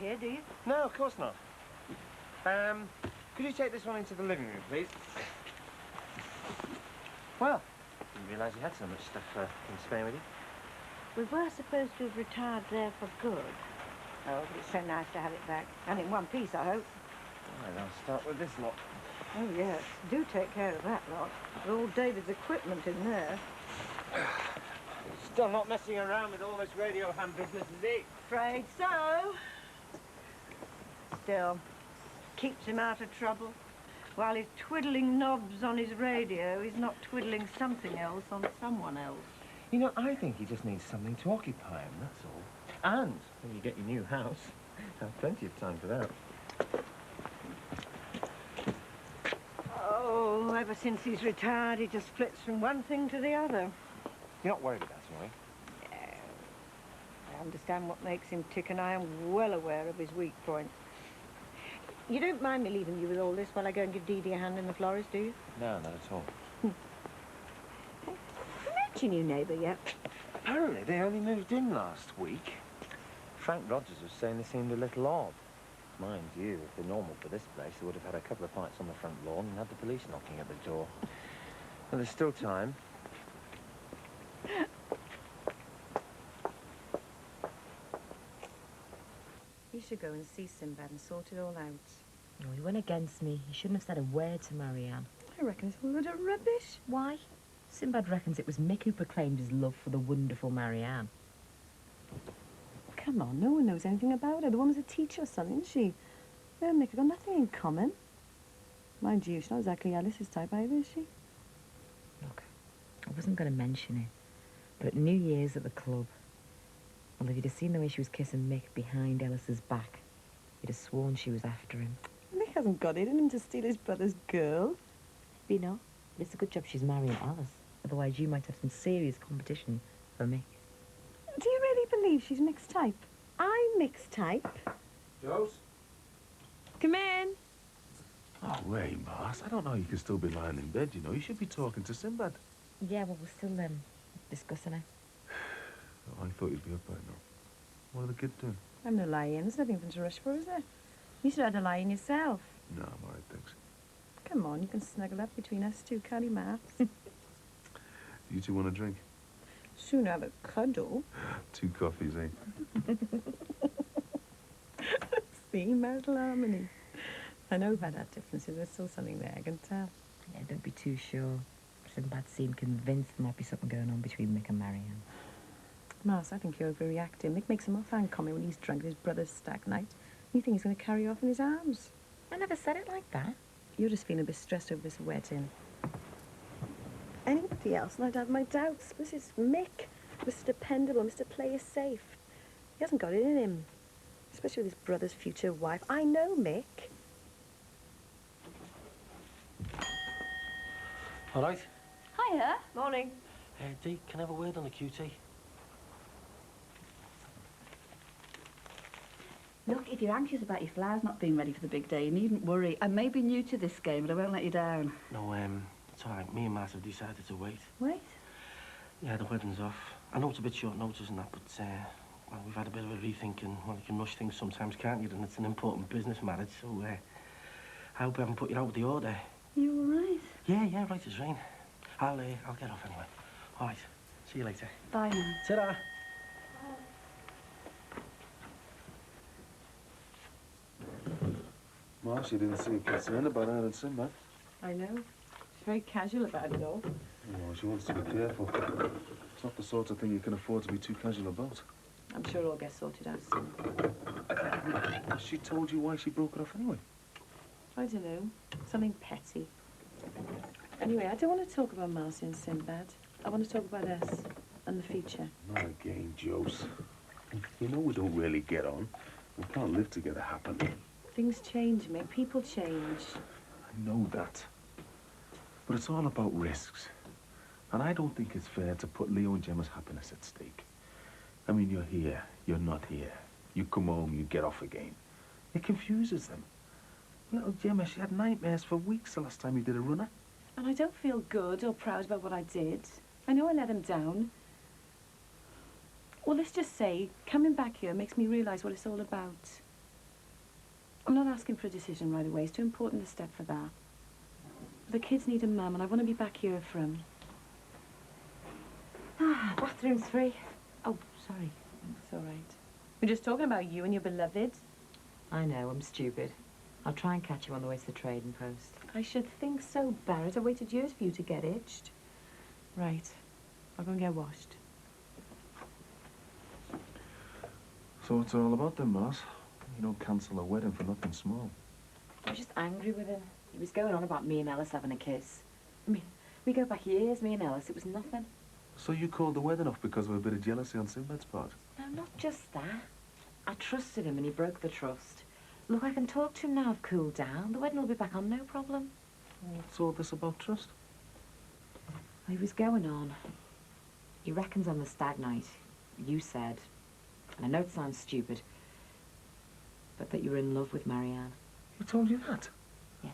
here, do you? No, of course not. Could you take this one into the living room, please? Well, didn't realise you had so much stuff in Spain with you. We were supposed to have retired there for good. Oh, but it's so nice to have it back. And in one piece, I hope. Right, I'll start with this lot. Oh, yes. Do take care of that lot. With all David's equipment in there. Still not messing around with all this radio ham business, is he? Afraid so. Still, keeps him out of trouble. While he's twiddling knobs on his radio, he's not twiddling something else on someone else. You know, I think he just needs something to occupy him, that's all. And when you get your new house, have plenty of time for that. Oh, ever since he's retired, he just flits from one thing to the other. You're not worried about him, are you? I understand what makes him tick, and I am well aware of his weak points. You don't mind me leaving you with all this while I go and give Dee Dee a hand in the florist, do you? No, not at all. Have you met your new neighbour yet? Apparently, they only moved in last week. Frank Rogers was saying they seemed a little odd. Mind you, if they're normal for this place, they would have had a couple of fights on the front lawn and had the police knocking at the door. But there's still time. You should go and see Sinbad and sort it all out. No, he went against me. He shouldn't have said a word to Marianne. I reckon it's a load of rubbish. Why? Sinbad reckons it was Mick who proclaimed his love for the wonderful Marianne. Come on, no one knows anything about her. The woman's a teacher or something, isn't she? Her and Mick have got nothing in common. Mind you, she's not exactly Alice's type either, is she? Look, I wasn't going to mention it, but at New Year's at the club, well, if you'd have seen the way she was kissing Mick behind Alice's back, you'd have sworn she was after him. Mick hasn't got it in him to steal his brother's girl. You know, but it's a good job she's marrying Alice. Otherwise, you might have some serious competition for Mick. Do you really believe she's Mick's type? I'm Mick's type. Jose? Come in. Oh, wait, Mars. I don't know you can still be lying in bed, you know. You should be talking to Sinbad. Yeah, well, we're still discussing it. Oh, I thought you'd be up by now. What are the kids doing? I'm no lie-in. There's nothing for them to rush for, is there? You should have had a lie-in yourself. No, I'm all right, thanks. Come on, you can snuggle up between us two, can't you, Maps? You two want a drink? Soon have a cuddle. 2 coffees, eh? See, marital harmony. I know we've had our differences. There's still something there, I can tell. Yeah, don't be too sure. Sinbad seemed convinced there might be something going on between Mick and Marianne. Mars, I think you're overreacting. Mick makes him off and comment when he's drunk at his brother's stag night. You think he's going to carry you off in his arms. I never said it like that. You're just feeling a bit stressed over this wedding. Anybody else, and I'd have my doubts. This is Mick, Mr. Dependable, Mr. Play It Safe. He hasn't got it in him, especially with his brother's future wife. I know Mick. All right. Hiya. Morning. Dee, can I have a word on the QT? Look, if you're anxious about your flowers not being ready for the big day, you needn't worry. I may be new to this game, but I won't let you down. No, it's all right. Me and Matt have decided to wait. Wait? Yeah, the wedding's off. I know it's a bit short notice and that, but, well, we've had a bit of a rethink and, well, you can rush things sometimes, can't you? And it's an important business marriage, so, I hope I haven't put you out with the order. You all right? Yeah, right as rain. I'll get off anyway. All right. See you later. Bye now. Ta-ra. Mars, you didn't seem concerned about her and Sinbad. I know. She's very casual about it all. Oh, she wants to be careful. It's not the sort of thing you can afford to be too casual about. I'm sure it'll get sorted out soon. She told you why she broke it off anyway? I don't know. Something petty. Anyway, I don't want to talk about Marcy and Sinbad. I want to talk about us and the future. Not again, Jose. You know we don't really get on. We can't live together happily. Things change, Mick. People change. I know that. But it's all about risks. And I don't think it's fair to put Leo and Gemma's happiness at stake. I mean, you're here, you're not here. You come home, you get off again. It confuses them. Little Gemma, she had nightmares for weeks the last time you did a runner. And I don't feel good or proud about what I did. I know I let him down. Well, let's just say, coming back here makes me realise what it's all about. I'm not asking for a decision right away. It's too important a step for that. The kids need a mum, and I want to be back here for 'em. Ah, bathroom's free. Oh, sorry. It's all right. We're just talking about you and your beloved. I know, I'm stupid. I'll try and catch you on the way to the trading post. I should think so, Barrett. I waited years for you to get itched. Right. I'll go and get washed. So what's it all about then, Mars? You don't cancel a wedding for nothing small. I was just angry with him. He was going on about me and Ellis having a kiss. I mean, we go back years, me and Ellis. It was nothing. So you called the wedding off because of a bit of jealousy on Sinbad's part? No, not just that. I trusted him and he broke the trust. Look, I can talk to him now. I've cooled down. The wedding will be back on, no problem. What's all this about trust? He was going on. He reckons on the stag night, you said, and I know it sounds stupid, but that you were in love with Marianne. He told you that? Yeah.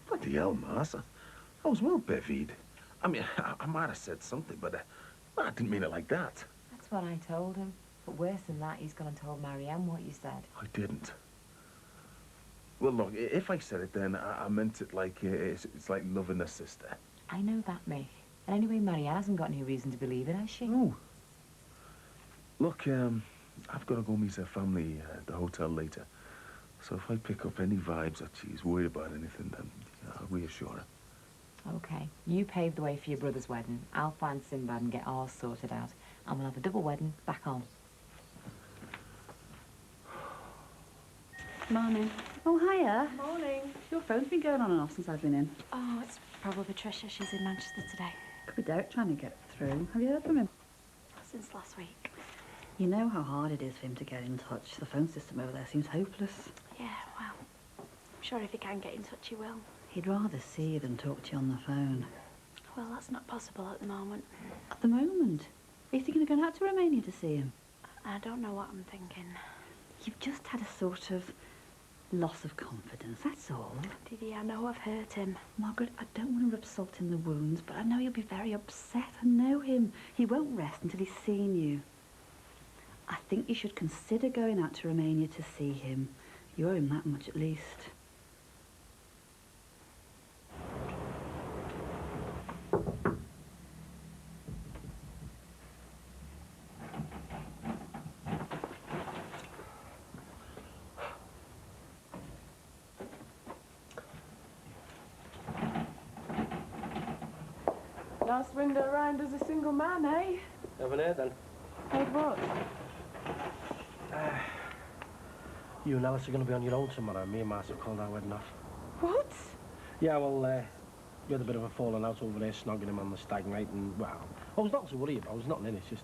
Bloody hell, Mars. I was well bevied. I mean, I might have said something, but I didn't mean it like that. That's what I told him. But worse than that, he's gone and told Marianne what you said. I didn't. Well, look, if I said it then, I meant it like it's like loving a sister. I know that, Mick. And anyway, Marianne hasn't got any reason to believe it, has she? No. Look, I've got to go meet her family at the hotel later. So if I pick up any vibes that she's worried about anything, then I'll reassure her. Okay. You paved the way for your brother's wedding. I'll find Sinbad and get ours sorted out. And we'll have a double wedding back on. Morning. Oh, hiya. Morning. Your phone's been going on and off since I've been in. Oh, it's probably Tricia. She's in Manchester today. Could be Derek trying to get through. Have you heard from him? Since last week. You know how hard it is for him to get in touch. The phone system over there seems hopeless. Yeah, well, I'm sure if he can get in touch, he will. He'd rather see you than talk to you on the phone. Well, that's not possible at the moment. At the moment? Are you thinking of going out to Romania to see him? I don't know what I'm thinking. You've just had a sort of loss of confidence, that's all. Didi, I know I've hurt him. Margaret, I don't want to rub salt in the wounds, but I know you'll be very upset. I know him. He won't rest until he's seen you. I think you should consider going out to Romania to see him. You owe him that much at least. Last window round as a single man, eh? Never heard then. Heard what? You and Alice are going to be on your own tomorrow. Me and Mars have called our wedding off. What? Yeah, well, we had a bit of a falling out over there, snogging him on the stag night, and, well, I was not to worry about. There's nothing in it. It's just,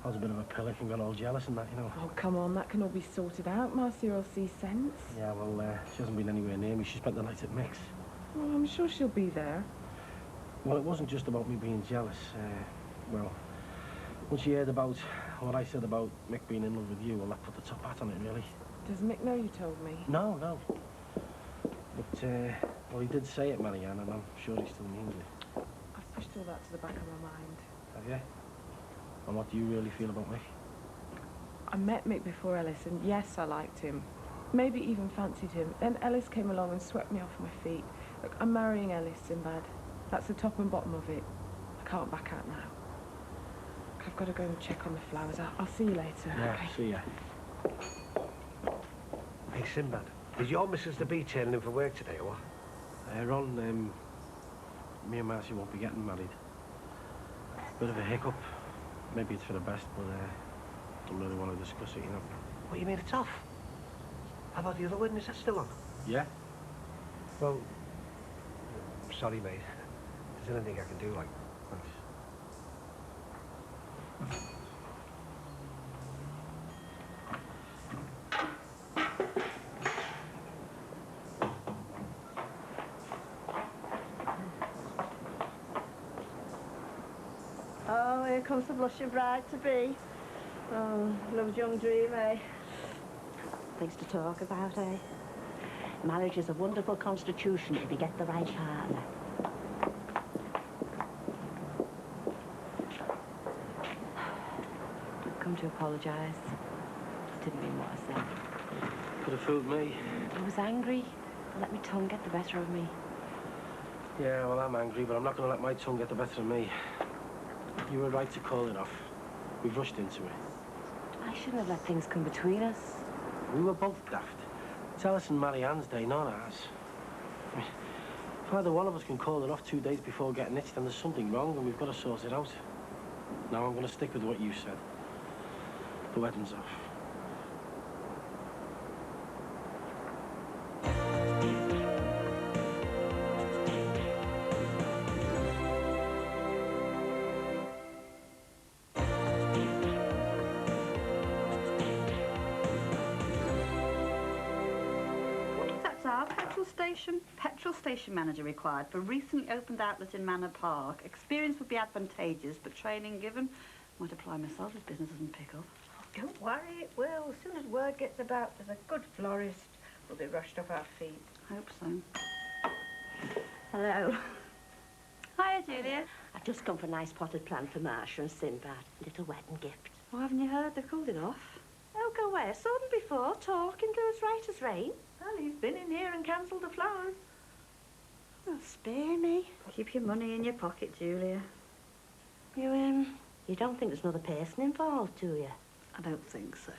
I was a bit of a pillock and got all jealous and that, you know. Oh, come on, that can all be sorted out. Marcia will see sense. Yeah, well, she hasn't been anywhere near me. She spent the night at Mick's. Well, I'm sure she'll be there. Well, it wasn't just about me being jealous. Well, when she heard about what I said about Mick being in love with you, well, that put the top hat on it, really. Does Mick know you told me? No. But, well, he did say it, Marianne, and I'm sure he still means it. I've pushed all that to the back of my mind. Have you? And what do you really feel about Mick? I met Mick before Ellis, and yes, I liked him. Maybe even fancied him. Then Ellis came along and swept me off my feet. Look, I'm marrying Ellis, Sinbad. That's the top and bottom of it. I can't back out now. I've got to go and check on the flowers. I'll see you later. Yeah, Okay. see ya. Hey, Sinbad, is your Mrs. turning in for work today, or what? Ron, me and Marcy won't be getting married. Bit of a hiccup. Maybe it's for the best, but don't really want to discuss it, you know. What, you mean it's off? How about the other wedding? Is that still on? Yeah? Well, sorry, mate. Is there anything I can do, like? Thanks. Oh, here comes the blushing bride-to-be. Oh, love's young dream, eh? Things to talk about, eh? Marriage is a wonderful constitution if you get the right partner. I've come to apologise. Didn't mean what I said. could have fooled me. I was angry. I let my tongue get the better of me. Yeah, well, I'm angry, but I'm not going to let my tongue get the better of me. You were right to call it off. We've rushed into it. I shouldn't have let things come between us. We were both daft. It's Alice and Marianne's day, not ours. I mean, if either one of us can call it off 2 days before getting itched, then there's something wrong and we've got to sort it out. Now I'm going to stick with what you said. The wedding's off. That's our petrol station manager required for recently opened outlet in Manor Park. Experience would be advantageous, but training given. Might apply myself if business doesn't pick up. Don't worry, it will. As soon as word gets about there's a good florist, we'll be rushed off our feet. Hope so. Hello. Hiya, Julia. I've just come for a nice potted plant for Marcia and Sinbad. Little wedding gift. Oh, haven't you heard? They've called it off. Oh, go away. I saw them before, talking to us right as rain. Well, he's been in here and cancelled the flowers. Oh, spare me. Keep your money in your pocket, Julia. You don't think there's another person involved, do you? I don't think so.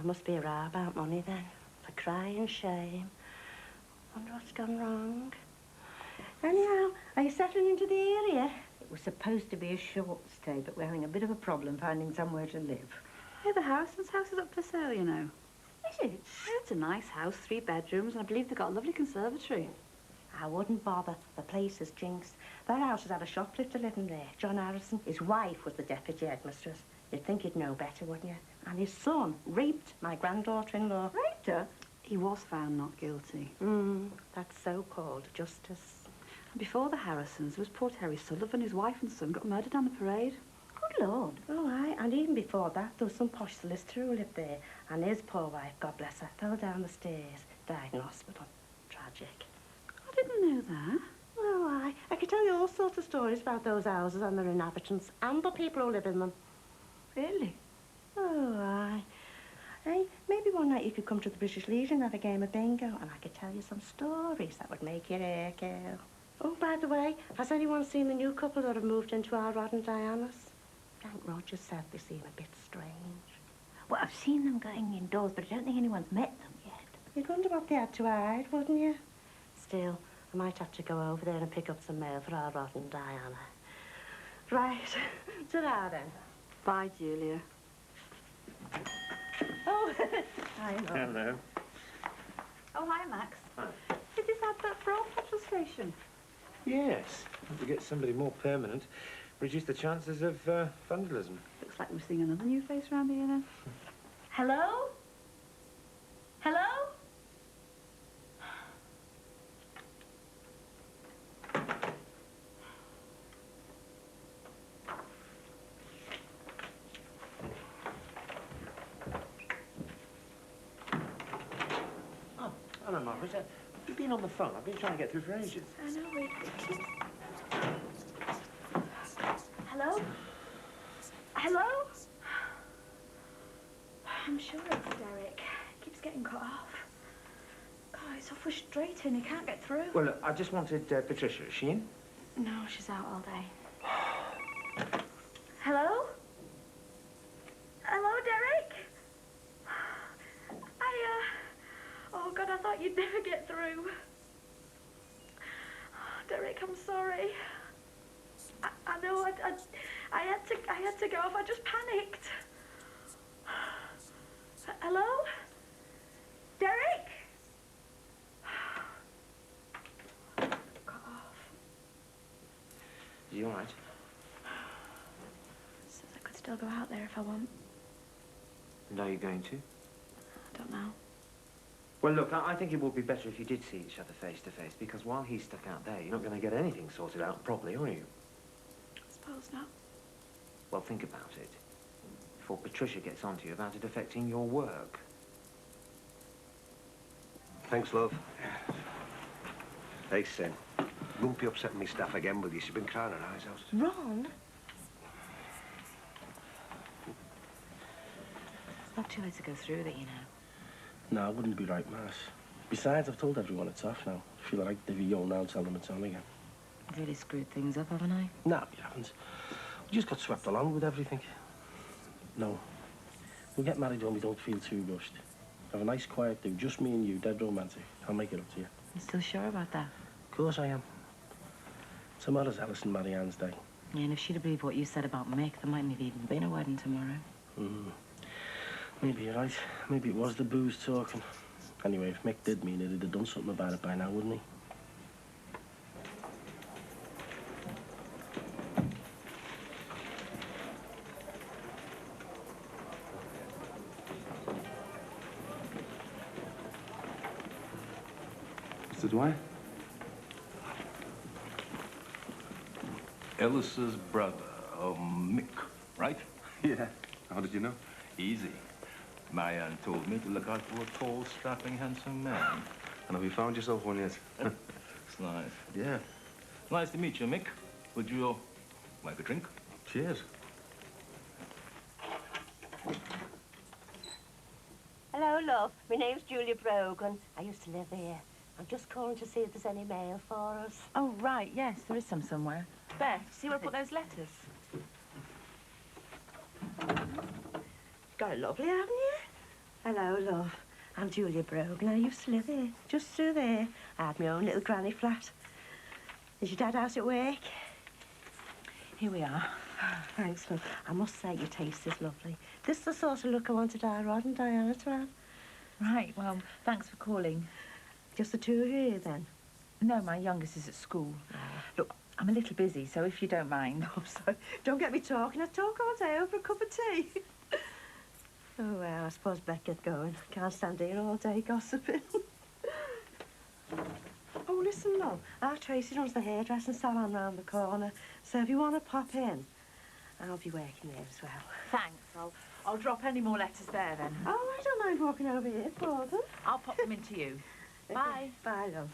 Must be a row about money then. For crying shame. Wonder what's gone wrong. Anyhow, are you settling into the area? It was supposed to be a short stay, but we're having a bit of a problem finding somewhere to live. Hey, the house is up for sale, you know. Is it? Yeah, it's a nice house, 3 bedrooms, and I believe they've got a lovely conservatory. I wouldn't bother. The place is jinxed. That house has had a shoplifter living there, John Harrison. His wife was the deputy headmistress. You'd think you'd know better, wouldn't you? And his son raped my granddaughter-in-law. Raped her? He was found not guilty. That's so-called justice. And before the Harrisons, there was poor Terry Sullivan. His wife and son got murdered on the parade. Good Lord. Oh, aye. And even before that, there was some posh solicitor who lived there. And his poor wife, God bless her, fell down the stairs, died in hospital. Tragic. I didn't know that. Oh, aye. I could tell you all sorts of stories about those houses and their inhabitants and the people who live in them. Really? Oh, aye. Hey, maybe one night you could come to the British Legion and have a game of bingo, and I could tell you some stories that would make your hair curl. Oh, by the way, has anyone seen the new couple that have moved into our Rod and Diana's? Frank Rogers said they seem a bit strange. Well, I've seen them going indoors, but I don't think anyone's met them yet. You'd wonder what they had to hide, wouldn't you? Still, I might have to go over there and pick up some mail for our Rod and Diana. Right. Ta-ra, then. Bye, Julia. Oh, I know. Hello. Oh, hi, Max. Hi. Is this advert for our petrol station? Yes. To get somebody more permanent, reduce the chances of vandalism. Looks like we're seeing another new face around here then. Hello? Hello? Oh, hello, Margaret. You've been on the phone. I've been trying to get through for ages. I know, wait. Hello? Hello? I'm sure it's Derek. He keeps getting cut off. God, it's so frustrating. He can't get through. Well, look, I just wanted Patricia. Is she in? No, she's out all day. Hello? Hello, Derek? Oh, God, I thought you'd never get through. Oh, Derek, I'm sorry. I know I had to go off. I just panicked. Hello? Derek? Got off. You all right? Says I could still go out there if I want. And are you going to? I don't know. Well, look, I think it would be better if you did see each other face to face, because while he's stuck out there, you're not going to get anything sorted out properly, are you? I suppose not. Well, think about it. Before Patricia gets onto you about it affecting your work. Thanks, love. Hey, Sin. Won't be upsetting me staff again with you. She's been crying her eyes out. Ron? It's not too late to go through with it, you know. No, it wouldn't be right, Mass. Besides, I've told everyone it's off now. I feel like divvy yo now, tell them it's on again. I've really screwed things up, haven't I? No, you haven't. We just got swept along with everything. No. We'll get married when we don't feel too rushed. Have a nice quiet do, just me and you, dead romantic. I'll make it up to you. You still sure about that? Of course I am. Tomorrow's Alice and Marianne's day. Yeah, and if she'd have believed what you said about Mick, there mightn't have even been a wedding tomorrow. Maybe you're right. Maybe it was the booze talking. Anyway, if Mick did mean it, he'd have done something about it by now, wouldn't he? Mr. Dwyer? Ellis's brother, Mick, right? Yeah. How did you know? Easy. Marianne told me to look out for a tall, strapping, handsome man. And have you found yourself one yet? It's nice. Yeah. Nice to meet you, Mick. Would you like a drink? Cheers. Hello, love. My name's Julia Brogan. I used to live here. I'm just calling to see if there's any mail for us. Oh, right, yes, there is some somewhere. Beth, see where I put those letters? Got it lovely, haven't you? Hello, love. I'm Julia Brogan. I used to live here, just through there. I had my own little granny flat. Is your dad out at work? Here we are. Thanks, love. I must say your taste is lovely. This is the sort of look I wanted our Rod and Diana to have. Right, well, thanks for calling. Just the two of you here, then? No, my youngest is at school. Look, I'm a little busy, so if you don't mind. I'm sorry. Don't get me talking. I talk all day over a cup of tea. Oh, well, I suppose Beck get going. Can't stand here all day gossiping. Oh, listen, love. Our Tracy runs the hairdressing salon round the corner. So if you want to pop in, I'll be working there as well. Thanks. I'll drop any more letters there, then. Oh, I don't mind walking over here for them. I'll pop them into you. Bye. Bye, love.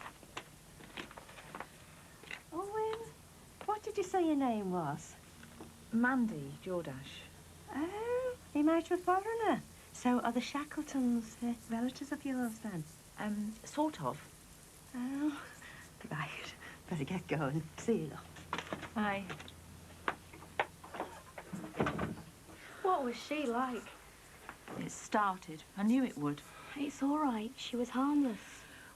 Oh, what did you say your name was? Mandy Jordash. Oh, you married to a foreigner. So are the Shackletons relatives of yours, then? Sort of. Oh, right. Better get going. See you, love. Bye. What was she like? It started. I knew it would. It's all right. She was harmless.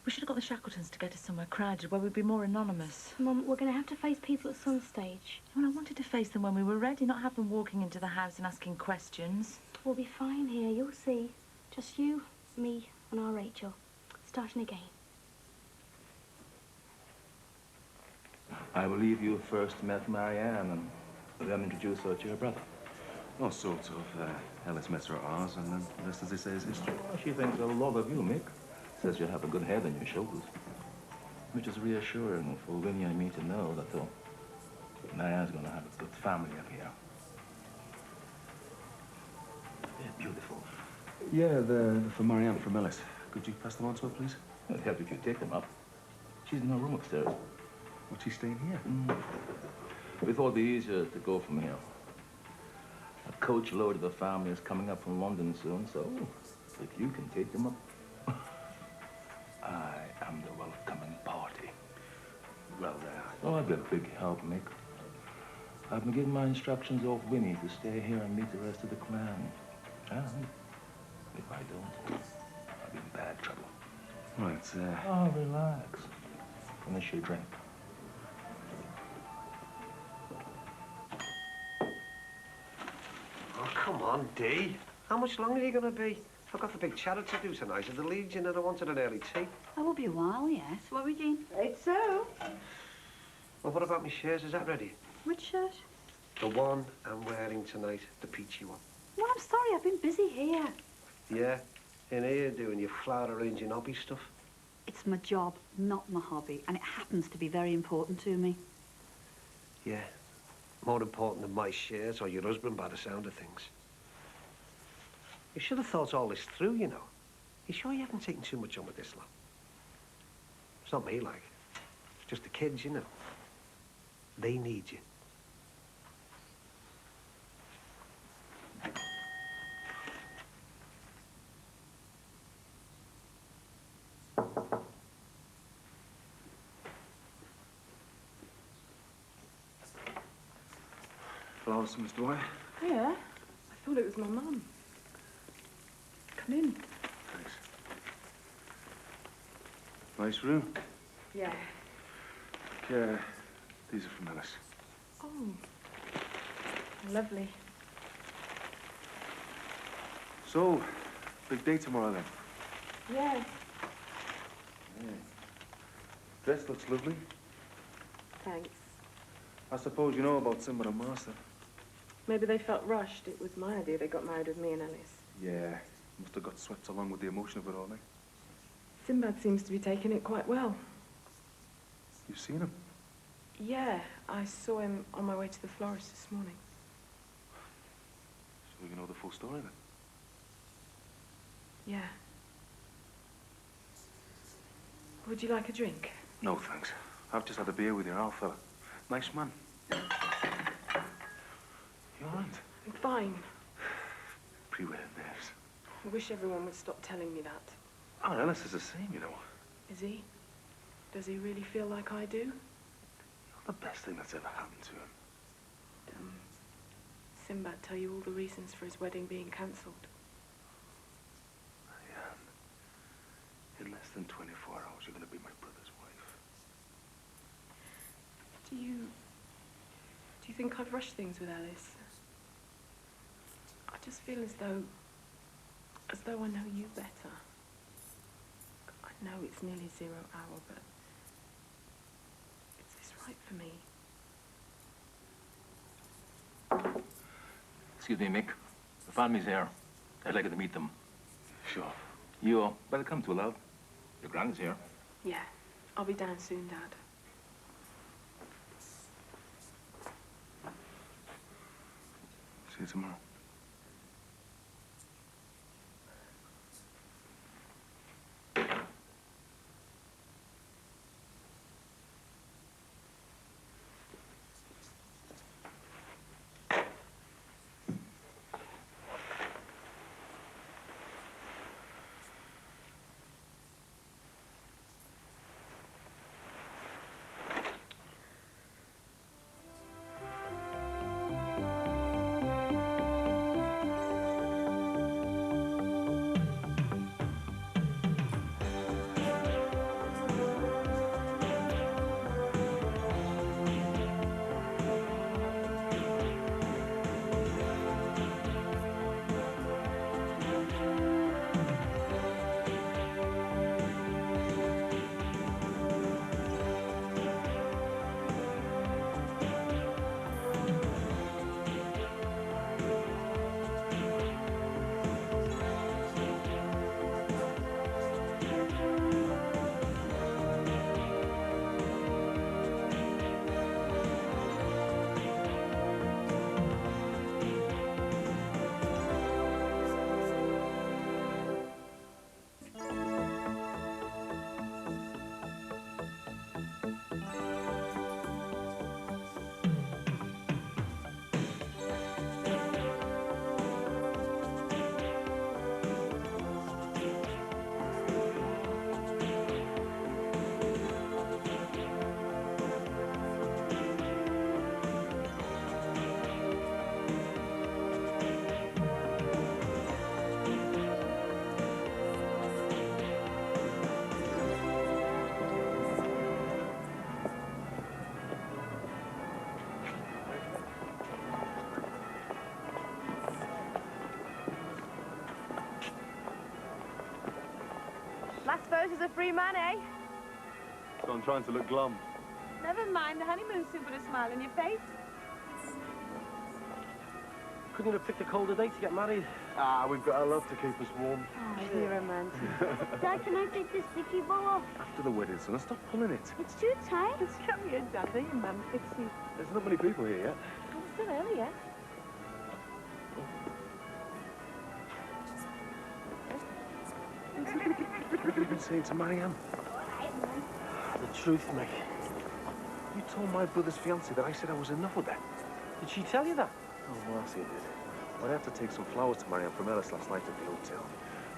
We should have got the Shackletons to get us somewhere crowded where we'd be more anonymous. Mum, we're going to have to face people at some stage. Well, I wanted to face them when we were ready, not have them walking into the house and asking questions. We'll be fine here, you'll see. Just you, me, and our Rachel. Starting again. I believe you first met Marianne and then introduced her to your brother. Oh, sort of. Ellis met her at ours, and then the rest, as they say, is history. Well, she thinks a lot of you, Mick. Says you have a good head on your shoulders. Which is reassuring for Winnie and me to know that Marianne's going to have a good family up here. They're beautiful. Yeah, they're for Marianne from Ellis. Could you pass them on to her, please? It'd help if you take them up. She's in her room upstairs. What's she staying here? We thought it'd be easier to go from here. A coach load of the family is coming up from London soon, so if you can take them up, I am the welcoming party. Well, Oh, I'd be a big help, Mick. I've been given my instructions off Winnie to stay here and meet the rest of the clan. And if I don't, I'll be in bad trouble. right, Oh, relax. Finish your drink. Oh, come on, Dee. How much longer are you going to be? I've got the big chatter to do tonight at the Legion and I wanted an early tea. That will be a while, yes. What are we doing? Right, so. Well, what about my shares? Is that ready? Which shirt? The one I'm wearing tonight, the peachy one. Well, I'm sorry, I've been busy here. Yeah, in here doing your flower arranging hobby stuff. It's my job, not my hobby, and it happens to be very important to me. Yeah, more important than my shares or your husband by the sound of things. You should have thought all this through, you know. You sure you haven't taken too much on with this lot? It's not me, like. It's just the kids, you know. They need you. Flowers to Miss Dwyer. Yeah, I thought it was my mum. Come in. Thanks. Nice room. Yeah. Yeah, these are from Alice. Oh, lovely. So, big day tomorrow then? Yeah. Yeah. Dress looks lovely. Thanks. I suppose you know about Simba and Master. Maybe they felt rushed. It was my idea they got married with me and Ellis. Yeah, must have got swept along with the emotion of it all, eh? Sinbad seems to be taking it quite well. You've seen him? Yeah, I saw him on my way to the florist this morning. So you know the full story then? Yeah. Would you like a drink? No, thanks. I've just had a beer with your old fella. Nice man. You all right? I'm fine. Pre-wedding nerves. I wish everyone would stop telling me that. Oh, Ellis is the same, you know. Is he? Does he really feel like I do? You're the best thing that's ever happened to him. Sinbad tell you all the reasons for his wedding being cancelled? Yeah. In less than 24 hours, you're going to be my brother's wife. Do you think I've rushed things with Alice? I just feel as though I know you better. I know it's nearly 0 hour, but is this right for me? Excuse me, Mick. The family's here. I'd like you to meet them. Sure. You better come to, love. Your gran's here. Yeah, I'll be down soon, Dad. See you tomorrow. Last vote is a free man, eh? So I'm trying to look glum. Never mind, the honeymoon soon put a smile on your face. Couldn't you have picked a colder day to get married? Ah, we've got our love to keep us warm. Oh, you're romantic. Dad, can I take this sticky ball off? After the wedding, son, stop pulling it. It's too tight. It's come here, Daddy, and Mum fixed you. There's not many people here yet. It's still early yet. What have you been saying to Marianne? The truth, Mick. You told my brother's fiancée that I said I was enough with her. Did she tell you that? Oh, Marcy did. I had to take some flowers to Marianne from Ellis last night at the hotel.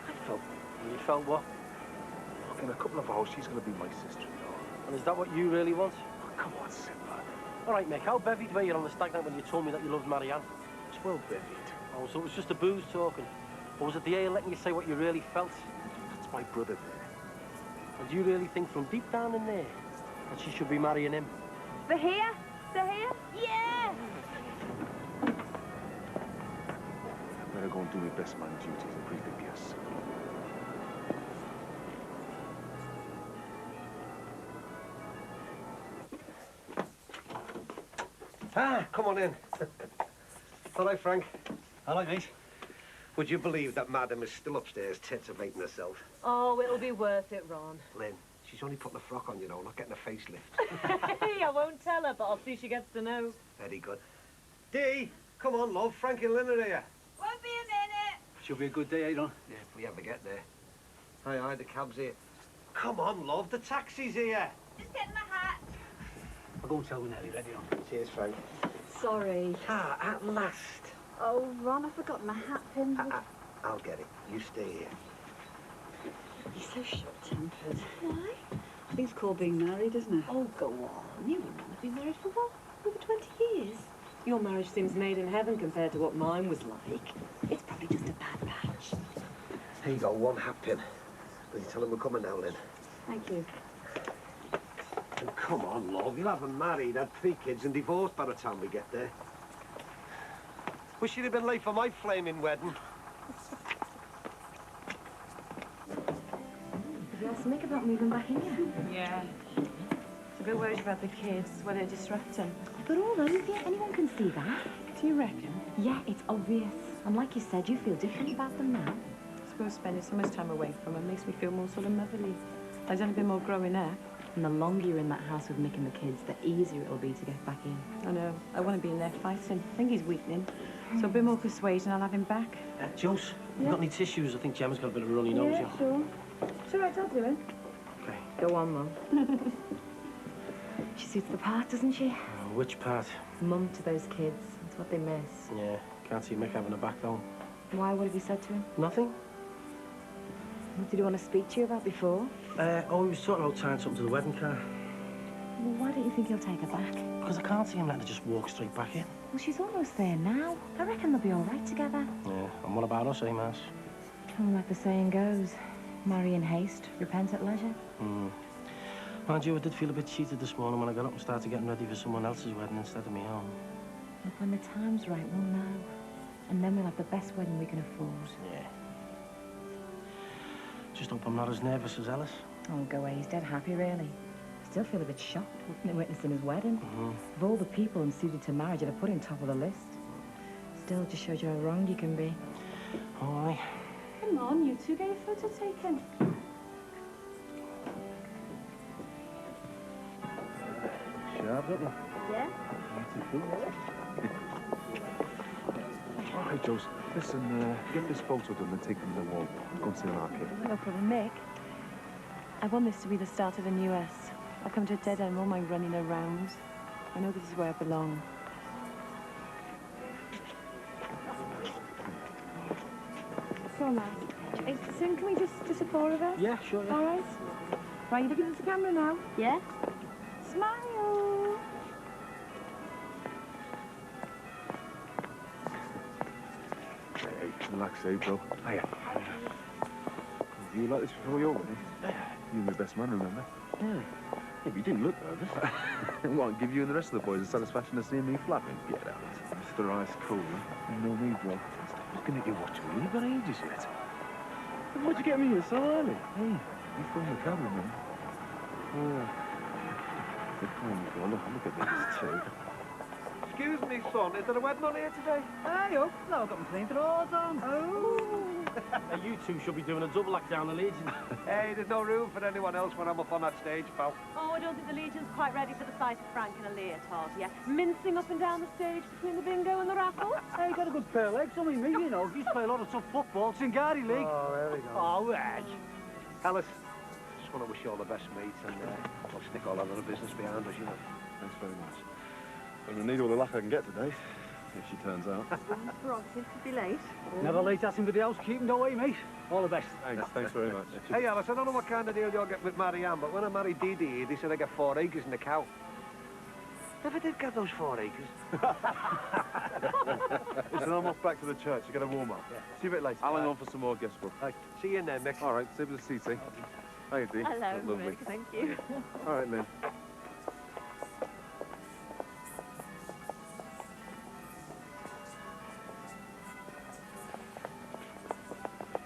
I felt... You felt what? in a couple of hours, she's going to be my sister-in-law. And is that what you really want? Oh, come on, Simba. All right, Mick, how bevied were you on the stag night when you told me that you loved Marianne? It's well bevied. Oh, so it was just the booze talking? Or was it the ale letting you say what you really felt? That's my brother there. And do you really think from deep down in there that she should be marrying him? They're here? They're here? Yeah! I better go and do my best man duties and greet the guests. Ah, come on in. All right, Frank. Hello, mate. Would you believe that Madam is still upstairs titivating herself? Oh, it'll be worth it, Ron. Lynn, she's only putting a frock on, you know, not getting a facelift. Hey, I won't tell her, but I'll see she gets to know. Very good. Dee, come on, love. Frank and Lynn are here. Won't be a minute. Should be a good day, Adon. Yeah, if we ever get there. Aye, the cab's here. Come on, love, the taxi's here. Just getting my hat. I'll go and tell when Ellie ready on. Cheers, Frank. Sorry. Ah, at last. Oh, Ron, I forgot my hat pin. I'll get it. You stay here. He's so short-tempered. Why? I think it's called being married, isn't it? Oh, go on. You and Ron have been married for what? Over 20 years? Your marriage seems made in heaven compared to what mine was like. It's probably just a bad batch. Here you go, one hat pin. Will you tell him we're coming now, Lynn? Thank you. And come on, love. You'll have them married, had 3 kids and divorced by the time we get there. Wish you'd have been late for my flaming wedding. Have you asked Mick about moving back in yet? Yeah. She's a bit worried about the kids, whether they disrupt him. But all over, anyone can see that. Do you reckon? Yeah, it's obvious. And like you said, you feel different about them now. I suppose spending so much time away from him makes me feel more sort of motherly. I've done a bit more growing up. And the longer you're in that house with Mick and the kids, the easier it'll be to get back in. I know. I want to be in there fighting. I think he's weakening. So a bit more persuasion, I'll have him back. Jose, you got any tissues? I think Gemma's got a bit of a runny nose. Yeah, sure. It's all right, I'll do it. Okay. Go on, Mum. She suits the part, doesn't she? Which part? Mum to those kids. That's what they miss. Yeah, can't see Mick having a back though. Why? What have you said to him? Nothing. What did he want to speak to you about before? Oh, he was talking about tying something to the wedding car. Well, why don't you think he'll take her back? Because I can't see him letting her just walk straight back in. Well, she's almost there now. I reckon they'll be all right together. Yeah, and what about us, eh, Mass? Oh, like the saying goes, marry in haste, repent at leisure. Mind you, I did feel a bit cheated this morning when I got up and started getting ready for someone else's wedding instead of my own. Look, when the time's right, we'll know. And then we'll have the best wedding we can afford. Yeah. Just hope I'm not as nervous as Ellis. Oh, go away. He's dead happy, really. I still feel a bit shocked witnessing his wedding. Of all the people unsuited to marriage, I'd have put him top of the list. Still, just shows you how wrong you can be. Oh, aye. Come on, you two get your photo taken. Sharp, don't you? Yeah? All right, Jose. Listen, get this photo done and take them to the wall. Go and see an arcade. No problem, Mick. I want this to be the start of a new us. I've come to a dead end, all my running around. I know this is where I belong. So, Matt, soon can we just the 4 of us? Yeah, sure, yeah. All right. Right, you looking at the camera now? Yeah? Smile! Hey, relax, eh, bro? Hiya. You like this before your wedding? You're my best man, remember? Yeah, but you didn't look nervous. What, give you and the rest of the boys the satisfaction of seeing me flapping? Get out. Mr. Ice Cool, huh? You know me, bro. Looking at your watch, will you? You've got ages yet. Why'd you get me here so early? Hey, you phoned the cab, remember? Come on, bro. Look at this, too. Excuse me, son. Is there a wedding on here today? Hey, up. No, I've got my clean drawers on. Oh. Hey, you two should be doing a double act down the Legion. Hey, there's no room for anyone else when I'm up on that stage, pal. Oh, I don't think the Legion's quite ready for the sight of Frank in a leotard yet. Mincing up and down the stage between the bingo and the raffle. Hey, you got a good pair of legs. I mean, me, you know. Used to play a lot of tough football. Singardi League. Oh, there we go. Oh, Reg. Alice, just want to wish you all the best, mate, and we'll stick all our other business behind us, you know. Thanks very much. I'm going to need all the luck I can get today. if she turns out. Prerogative to be late. Never late asking for the housekeeping, don't worry, mate. All the best. Thanks very much. Hey, Alice, I don't know what kind of deal you'll get with Marianne, but when I married Dee Dee, they said I get 4 acres and a cow. Never did get those 4 acres. Listen, I'm off back to the church to get a warm-up. Yeah. See you a bit later. I'll hang on for some more guest book. Right, see you in there, Mick. All right, save us a seat, eh? Hey, Dee. Hello, Lovely. Mick, thank you. All right, Lynn.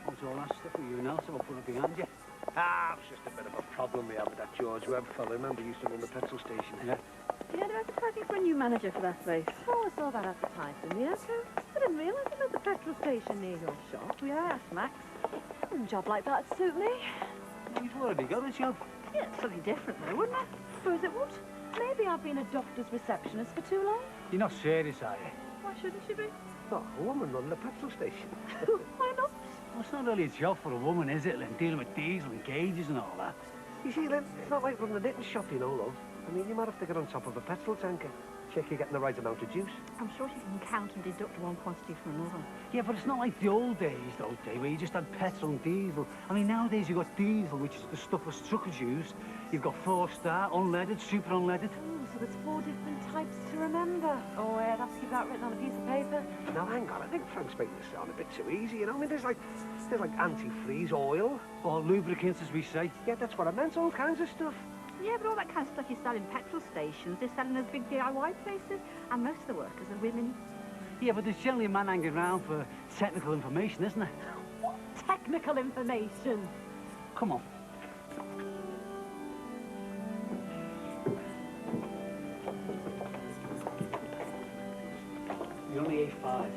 What's all that stuff with you now, so I'll put it behind you. Ah, it was just a bit of a problem we had with that George Webb fellow. Remember, he used to run the petrol station. Yeah. You know, they're advertising for a new manager for that place. Oh, I saw that advertised in the Echo. I didn't realise there was a petrol station near your shop. Yeah, I asked Max. A job like that'd suit me. You've already got a job. Yeah, it's something different though, wouldn't it? Suppose it would. Maybe I've been a doctor's receptionist for too long. You're not serious, are you? Why shouldn't she be? Oh, a woman running a petrol station. Why not? Well, it's not really a job for a woman, is it, Lynn? Dealing with diesel and gauges and all that. You see, Lynn, it's not like running a knitting shop, you know, love. I mean, you might have to get on top of a petrol tanker. Check you're getting the right amount of juice. I'm sure she can count and deduct one quantity from another. Yeah, but it's not like the old days, though, Dave, where you just had petrol and diesel. I mean, nowadays you've got diesel, which is the stuff us truckers use. You've got 4-star, unleaded, super unleaded. Oh, so there's 4 different types to remember. Oh, I'd have to keep that written on a piece of paper. Now, hang on, I think Frank's making this sound a bit too easy, you know? I mean, there's like antifreeze oil. Or lubricants, as we say. Yeah, that's what I meant, all kinds of stuff. Yeah, but all that kind of stuff you sell in petrol stations, they're selling as big DIY places, and most of the workers are women. Yeah, but there's generally a man hanging around for technical information, isn't there? What technical information? Come on. You're only A5.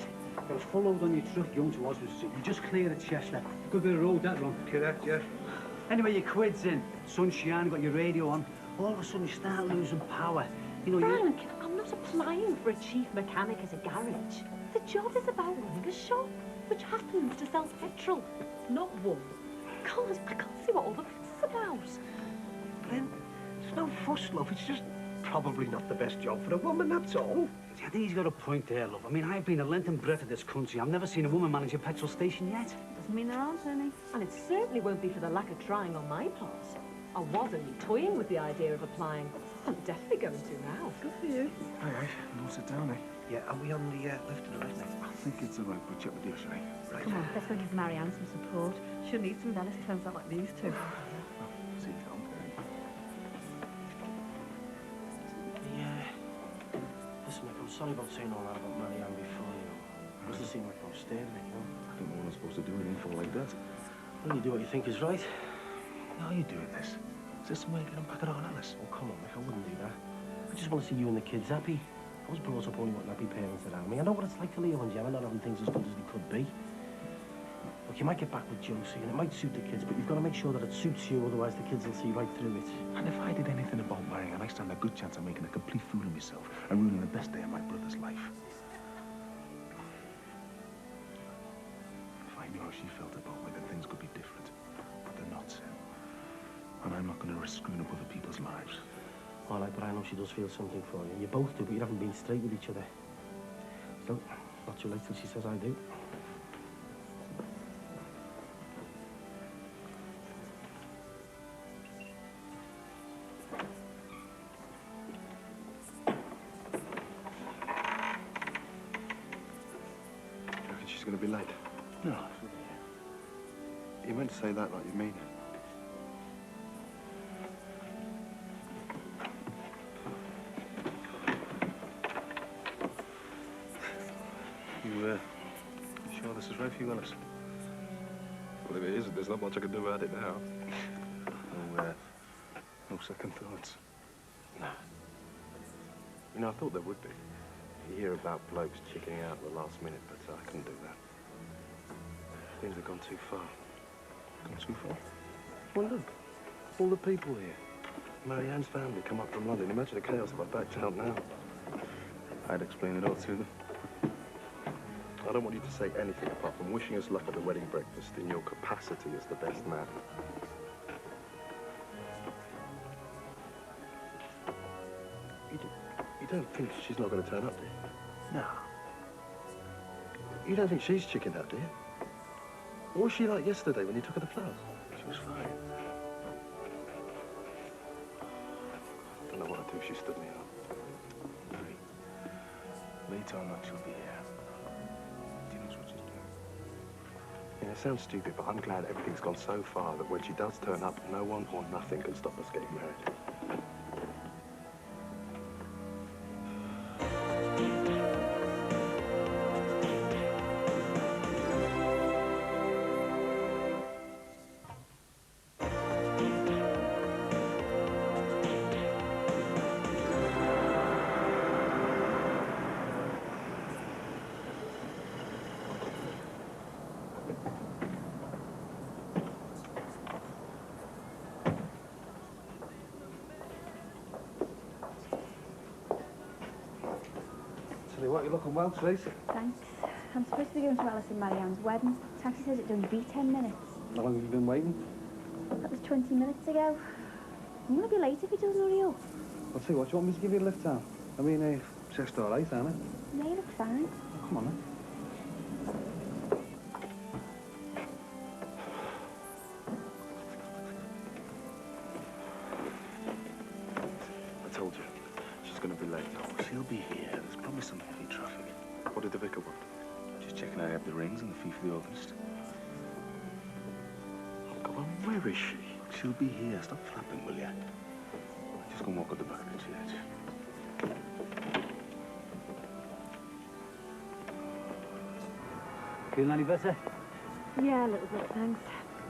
Got a full load on your truck going towards us. You just clear the Chester. Good bit of road, that one. Correct, yeah. Anyway, your quid's in. Sunshine, got your radio on. All of a sudden, you start losing power. You know, Frank, I'm not applying for a chief mechanic at a garage. The job is about running a shop, which happens to sell petrol, not wool. God, I can't see what all the fuss is about. Lynn, there's no fuss, love. It's just probably not the best job for a woman, that's all. I think he's got a point there, love. I mean, I've been a length and breadth of this country. I've never seen a woman manage a petrol station yet. Doesn't mean there aren't any. And it certainly won't be for the lack of trying on my part. I was only toying with the idea of applying. I'm definitely going to now. Good for you. Aye, we'll sit down, eh? Yeah, are we on the left to the right now? I think it's all right, but check with the usher, eh? Right. Come on, let's go give Marianne some support. She'll need some if Alice turns out like these two. See you, Tom. Listen, Mick, I'm sorry about saying all that about Marianne before, you know. It must have seemed like I was staring at you. I don't know what I'm supposed to do with an info like that. Well, you do what you think is right. How are you doing this? Is this some way of getting back at Aunt Alice? Oh, come on, Mick, I wouldn't do that. I just want to see you and the kids happy. I was brought up only with happy parents around me. I know what it's like for Leo and Gemma not having things as good as they could be. Look, you might get back with Josie, and it might suit the kids, but you've got to make sure that it suits you, otherwise the kids will see right through it. And if I did anything about marrying, I stand a good chance of making a complete fool of myself and ruining the best day of my brother's life. If I knew how she felt about me, then things could be different. But they're not, Sam. And I'm not going to risk screwing up other people's lives. All right, but I know she does feel something for you. You both do, but you haven't been straight with each other. So, not too late till she says I do. She's going to be late. No. You meant to say that like you mean it. You sure this is right for you, Alice? Well, if it isn't, there's not much I can do about it now. No second thoughts? No. You know, I thought there would be. You hear about blokes chickening out at the last minute, but I couldn't do that. Things have gone too far. Gone too far? Well, look. All the people here. Marianne's family come up from London. Imagine the chaos if I backed out now. I'd explain it all to them. I don't want you to say anything apart from wishing us luck at the wedding breakfast in your capacity as the best man. You don't think she's not going to turn up, do you? No. You don't think she's chickened out, do you? What was she like yesterday when you took her the flowers? She was fine. I don't know what I'd do if she stood me up. Harry, later or not, she'll be here. She knows what she's doing. Yeah, it sounds stupid, but I'm glad everything's gone so far that when she does turn up, no one or nothing can stop us getting married. Tell you what, you're looking well, Tracy. Thanks. I'm supposed to be going to Alice and Marianne's wedding. Taxi says it'd only be 10 minutes. How long have you been waiting? That was 20 minutes ago. I'm going to be late if he doesn't hurry up. I'll tell you what, do you want me to give you a lift down? I mean, it's just all right, aren't it? No, you look fine. Oh, come on, then. I told you, she's going to be late. Oh, she'll be here. There's probably some heavy traffic. What did the vicar want? Just checking I have the rings and the fee for the organist. Oh, come on, where is she? She'll be here. Stop flapping, will ya? Just go and walk at the back of the church. Feeling any better? Yeah, a little bit, thanks.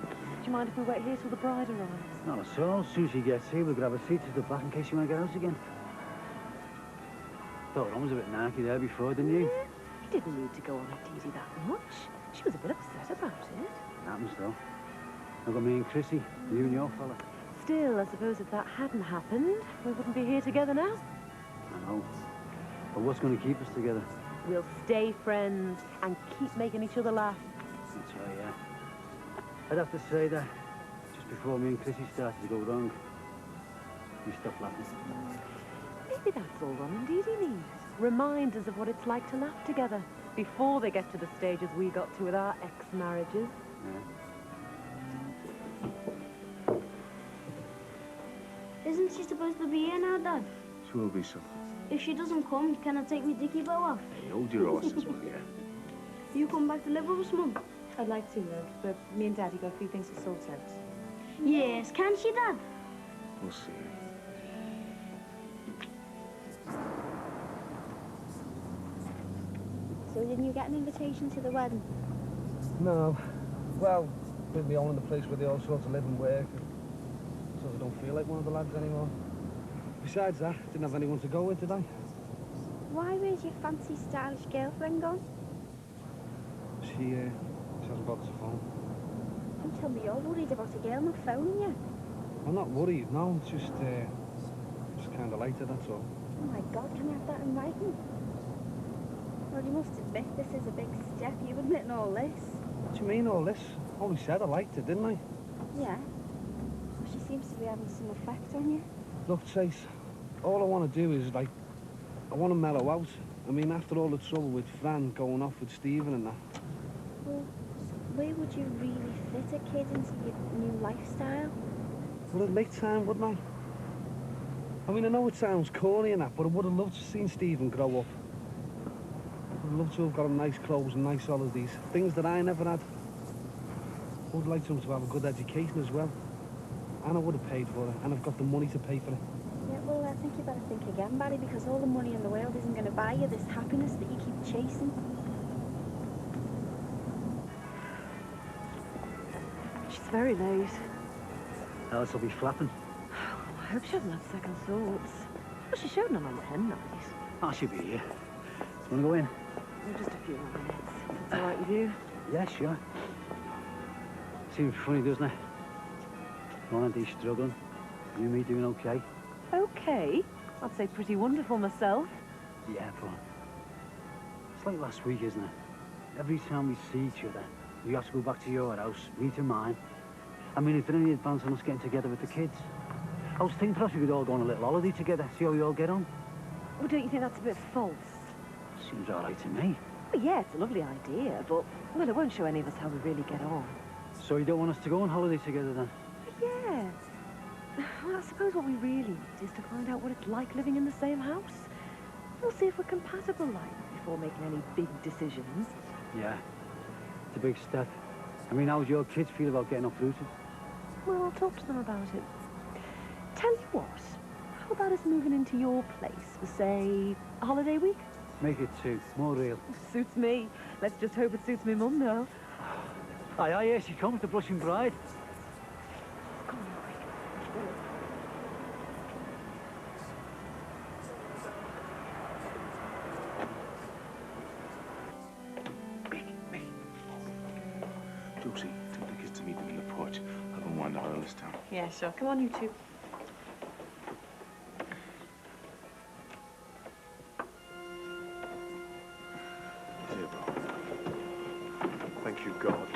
Do you mind if we wait here till the bride arrives? Not at all. As soon as she gets here, we'll grab a seat at the back in case you want to get out again. Thought Ron was a bit narky there before, didn't you? He didn't need to go on at Dee that much. She was a bit upset about it. Happens, though. I've got me and Chrissy, you and your fella. Still, I suppose if that hadn't happened, we wouldn't be here together now. I know. But what's going to keep us together? We'll stay friends and keep making each other laugh. That's right, yeah. I'd have to say that just before me and Chrissy started to go wrong, you stopped laughing. Maybe that's all Ron and Dee Dee need. Reminders of what it's like to laugh together before they get to the stages we got to with our ex-marriages. Yeah. Isn't she supposed to be here now, Dad? She will be, son. If she doesn't come, can I take me dicky bow off? Hey, hold your horses, will ya? You come back to live with us, Mum? I'd like to, love, but me and Daddy got a few things to sort out. Yes, can she, Dad? We'll see. So didn't you get an invitation to the wedding? No. Well, with me all in the place where they all sort of live and work, sort of don't feel like one of the lads anymore. Besides that, didn't have anyone to go with, did I? Why where's your fancy, stylish girlfriend gone? She hasn't bothered to phone. Don't tell me you're worried about a girl not phoning you. I'm not worried, no. It's just kind of later, that's all. Oh my God, can I have that in writing? Well, you must admit this is a big step, you admitting all this. What do you mean, all this? I only said I liked it, didn't I? Yeah. Well, she seems to be having some effect on you. Look, Trace, all I want to do is, like, I want to mellow out. I mean, after all the trouble with Fran going off with Stephen and that. Well, where would you really fit a kid into your new lifestyle? Well, it'd make time, wouldn't I? I mean, I know it sounds corny and that, but I would have loved to have seen Stephen grow up. I'd love to have got him nice clothes and nice holidays, things that I never had. I would like him to have a good education as well. And I would have paid for it, and I've got the money to pay for it. Yeah, well, I think you better think again, Barry, because all the money in the world isn't going to buy you this happiness that you keep chasing. She's very late. Alice will be flapping. I hope she hasn't had second thoughts. Well, she showed none on the hen night. Oh, she'll be here. You want to go in? Oh, just a few more minutes. If that's all right with you. Yeah, sure. Seems funny, doesn't it? Ron and Dee struggling. You and me doing okay? Okay. I'd say pretty wonderful myself. Yeah, but it's like last week, isn't it? Every time we see each other, you have to go back to your house, me to mine. I mean, is there any advance on us getting together with the kids? I was thinking perhaps we could all go on a little holiday together, see how we all get on. Well, don't you think that's a bit false? Seems all right to me. Well, yeah, it's a lovely idea, but, well, it won't show any of us how we really get on. So you don't want us to go on holiday together, then? Yeah. Well, I suppose what we really need is to find out what it's like living in the same house. We'll see if we're compatible, like, before making any big decisions. Yeah. It's a big step. I mean, how would your kids feel about getting uprooted? Well, I'll talk to them about it. Tell you what, how about us moving into your place for, say, a holiday week? Make it 2, more real. Suits me. Let's just hope it suits me mum, though. Aye, aye, here she comes, the blushing bride. Josie, take the kids to meet them in the porch. Have them wander around this town. Yeah, sure. Come on, you two. Here, Bo. Thank you, God.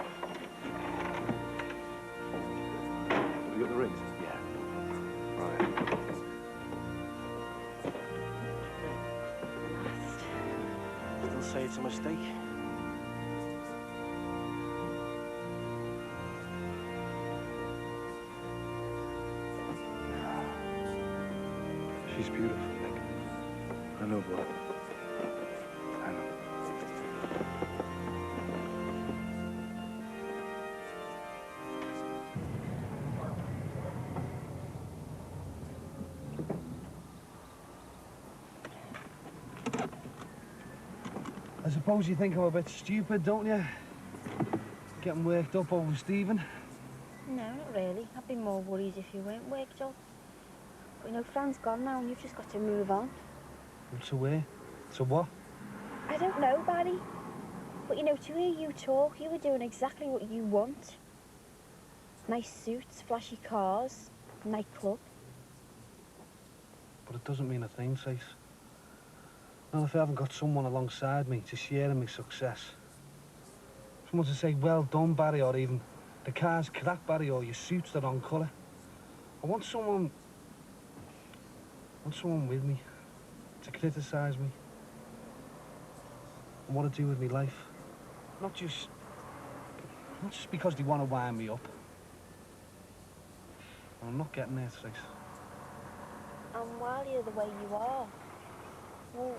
Have you got the rings? Yeah. Right. Still say it's a mistake. She's beautiful, Nick. I know, Bo. I know. I suppose you think I'm a bit stupid, don't you? Getting worked up over Stephen. No, not really. I'd be more worried if you weren't worked up. But you know, Fran's gone now and you've just got to move on. To where? To what? I don't know, Barry. But you know, to hear you talk, you were doing exactly what you want. Nice suits, flashy cars, nightclub. But it doesn't mean a thing, Trace. Not if I haven't got someone alongside me to share in my success. Someone to say, well done, Barry, or even, the car's crap, Barry, or your suit's the wrong colour. I want someone with me to criticise me and what to do with my life. Not just because they want to wind me up. I'm not getting there, Trace. And while you're the way you are, well,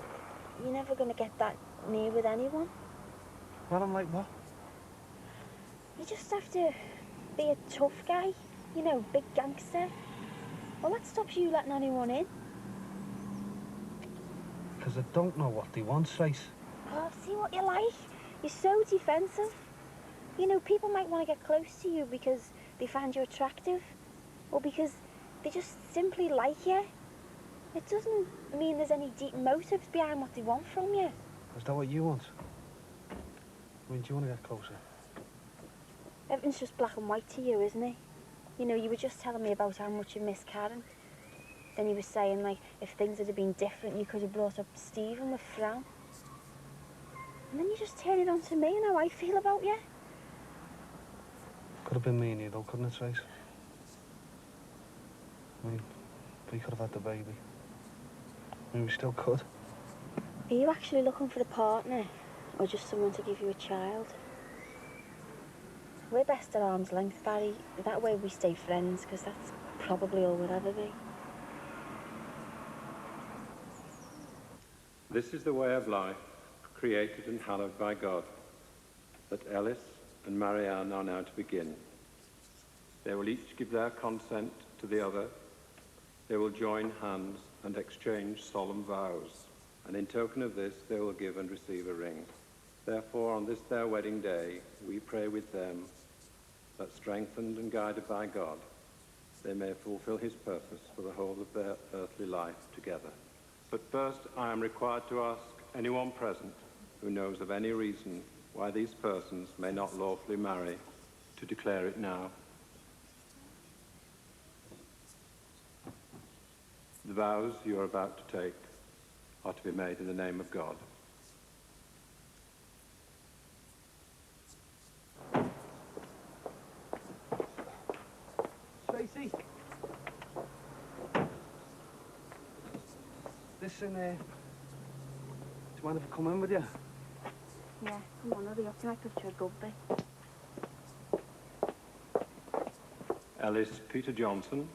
you're never going to get that near with anyone. Well, I'm like, what? You just have to be a tough guy, you know, big gangster. Well, that stops you letting anyone in. Because I don't know what they want, Trace. Oh, see what you like. You're so defensive. You know, people might want to get close to you because they find you attractive, or because they just simply like you. It doesn't mean there's any deep motives behind what they want from you. Is that what you want? I mean, do you want to get closer? Everything's just black and white to you, isn't it? You know, you were just telling me about how much you miss Karen. Then you were saying, like, if things had been different, you could have brought up Stephen with Fran. And then you just turn it on to me and how I feel about you. Could have been me and you, though, couldn't it, Trace? I mean, we could have had the baby. I mean, we still could. Are you actually looking for a partner, or just someone to give you a child? We're best at arm's length, Barry. That way we stay friends, because that's probably all we'll ever be. This is the way of life, created and hallowed by God, that Ellis and Marianne are now to begin. They will each give their consent to the other. They will join hands and exchange solemn vows, and in token of this, they will give and receive a ring. Therefore, on this their wedding day, we pray with them that, strengthened and guided by God, they may fulfill his purpose for the whole of their earthly life together. But first, I am required to ask anyone present who knows of any reason why these persons may not lawfully marry to declare it now. The vows you are about to take are to be made in the name of God. Tracy. Listen, do you mind if I come in with you? Yeah, come on, hurry up. Can I touch your rugby? Alice Peter Johnson,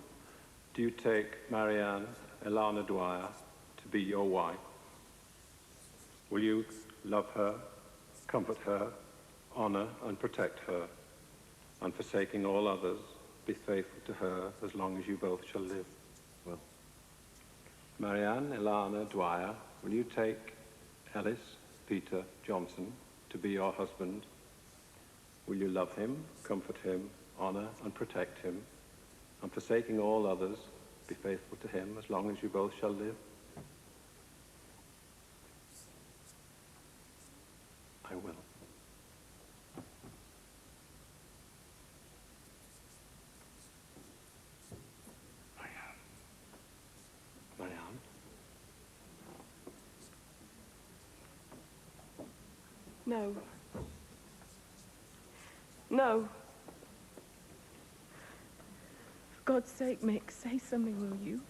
do you take Marianne Elana Dwyer to be your wife? Will you love her, comfort her, honour and protect her, and forsaking all others, be faithful to her as long as you both shall live? Well. Marianne Elana Dwyer, will you take Alice Peter Johnson to be your husband? Will you love him, comfort him, honour and protect him, and forsaking all others, be faithful to him as long as you both shall live? I will. Marianne? No. No. For God's sake, Mick, say something, will you?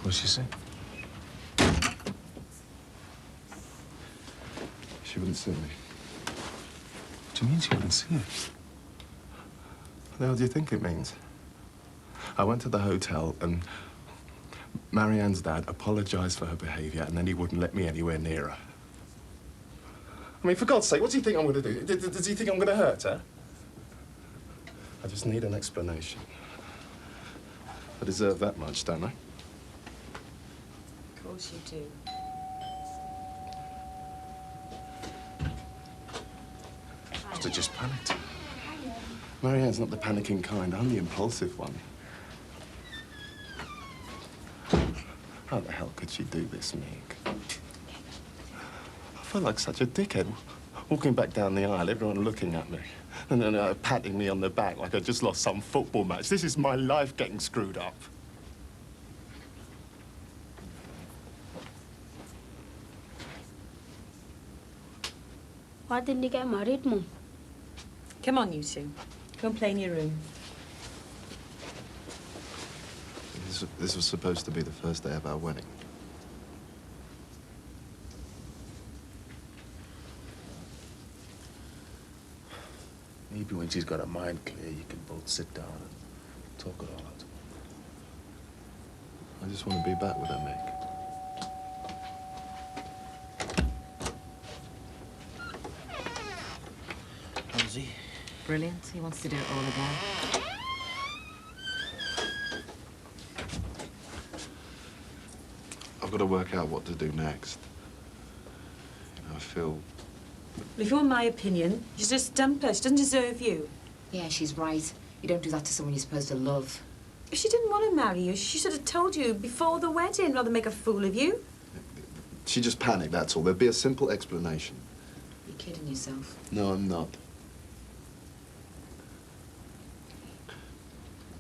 What'd she say? She wouldn't see me. What do you mean she wouldn't see it? What the hell do you think it means? I went to the hotel and Marianne's dad apologized for her behavior and then he wouldn't let me anywhere near her. I mean, for God's sake, what does he think I'm going to do? Does he think I'm going to hurt her? I just need an explanation. I deserve that much, don't I? Of course you do. I just panicked. Marianne's not the panicking kind. I'm the impulsive one. How the hell could she do this, Meg? I felt like such a dickhead. Walking back down the aisle, everyone looking at me. And then patting me on the back like I just lost some football match. This is my life getting screwed up. Why didn't you get married, Mum? Come on, you two. Go and play in your room. This was supposed to be the first day of our wedding. Maybe when she's got her mind clear, you can both sit down and talk it all out. I just want to be back with her, Meg. How's he? Brilliant. He wants to do it all again. I've got to work out what to do next. You know, I feel... If you want my opinion, you should just dump her. She doesn't deserve you. Yeah, she's right. You don't do that to someone you're supposed to love. If she didn't want to marry you, she should have told you before the wedding rather than make a fool of you. She just panicked, that's all. There'd be a simple explanation. You're kidding yourself. No, I'm not.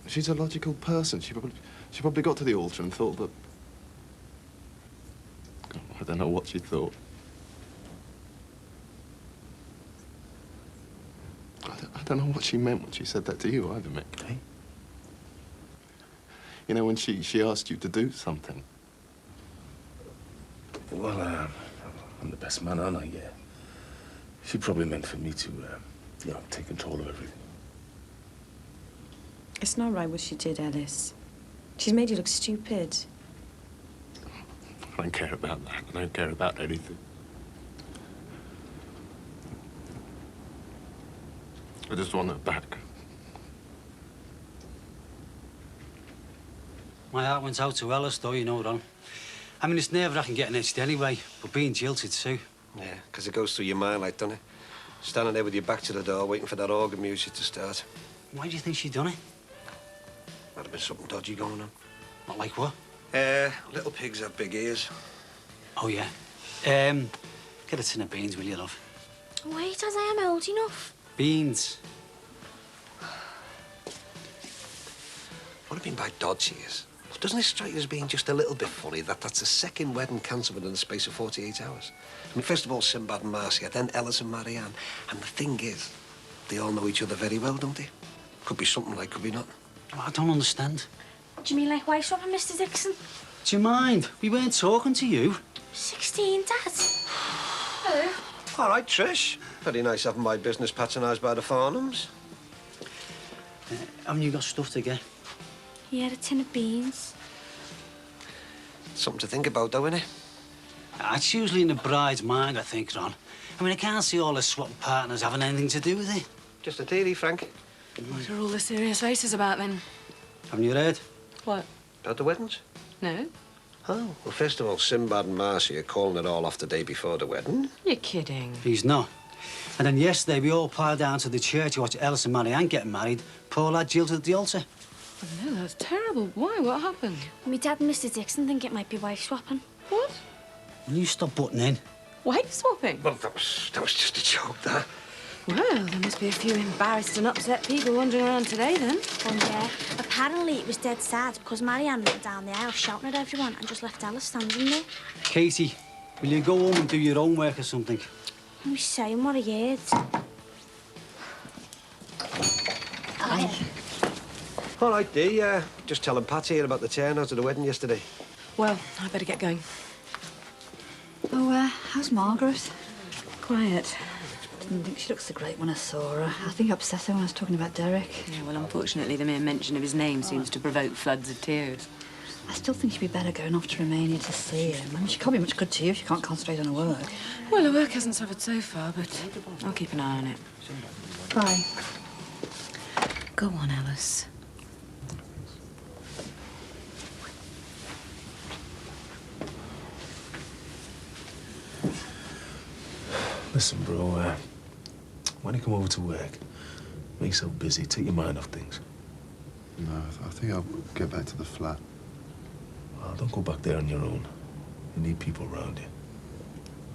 She's a logical person. She probably got to the altar and thought that... I don't know what she thought. I don't know what she meant when she said that to you either, Mick. Hey? You know, when she asked you to do something. Well, I'm the best man, aren't I? Yeah. She probably meant for me to, you know, take control of everything. It's not right what she did, Alice. She's made you look stupid. I don't care about that. I don't care about anything. I just want her back. My heart went out to Ellis, though, you know, Ron. I mean, it's nerve-wracking getting itched anyway, but being jilted too. Yeah, because it goes through your mind, like, doesn't it? Standing there with your back to the door, waiting for that organ music to start. Why do you think she'd done it? Might have been something dodgy going on. Not like what? Little pigs have big ears. Oh, yeah. Get a tin of beans, will you, love? Wait, as I am old enough. Beans. What I mean by dodgy is, doesn't it strike you as being just a little bit funny that that's the second wedding cancelled within the space of 48 hours? I mean, first of all, Sinbad and Marcia, then Ellis and Marianne. And the thing is, they all know each other very well, don't they? Could be something like, could be not. Oh, I don't understand. Do you mean like wife swapping, Mr. Dixon? Do you mind? We weren't talking to you. 16, Dad. Hello. All right, Trish. Very nice having my business patronised by the Farnhams. Haven't you got stuff to get? Yeah, a tin of beans. Something to think about, though, innit? It's usually in the bride's mind, I think, Ron. I mean, I can't see all the swapping partners having anything to do with it. Just a theory, Frank. What are all the serious faces about, then? Haven't you heard? What? About the weddings? No? Oh, well, first of all, Sinbad and Marcia are calling it all off the day before the wedding. You're kidding. He's not. And then yesterday, we all piled down to the church to watch Ellis and Marianne getting married. Poor lad jilted at the altar. Oh, no, that's terrible. Why? What happened? My dad and Mr. Dixon think it might be wife swapping. What? Will you stop butting in? Wife swapping? Well, that was just a joke, that. Well, there must be a few embarrassed and upset people wandering around today, then. Oh, yeah. Apparently, it was dead sad because Marianne went down the aisle shouting at everyone and just left Alice standing there. Katie, will you go home and do your own work or something? I was saying what I heard. Hi. All right, Dee. Just telling Patty here about the turnout of the wedding yesterday. Well, I better get going. Oh, how's Margaret? Quiet. I didn't think she looked so great when I saw her. I think I upset her when I was talking about Derek. Yeah, well, unfortunately, the mere mention of his name seems to provoke floods of tears. I still think she'd be better going off to Romania to see him. I mean, she can't be much good to you if she can't concentrate on her work. Well, her work hasn't suffered so far, but I'll keep an eye on it. Bye. Go on, Alice. Listen, bro, when you come over to work, make yourself busy, take your mind off things. No, I think I'll get back to the flat. Well, don't go back there on your own. You need people around you.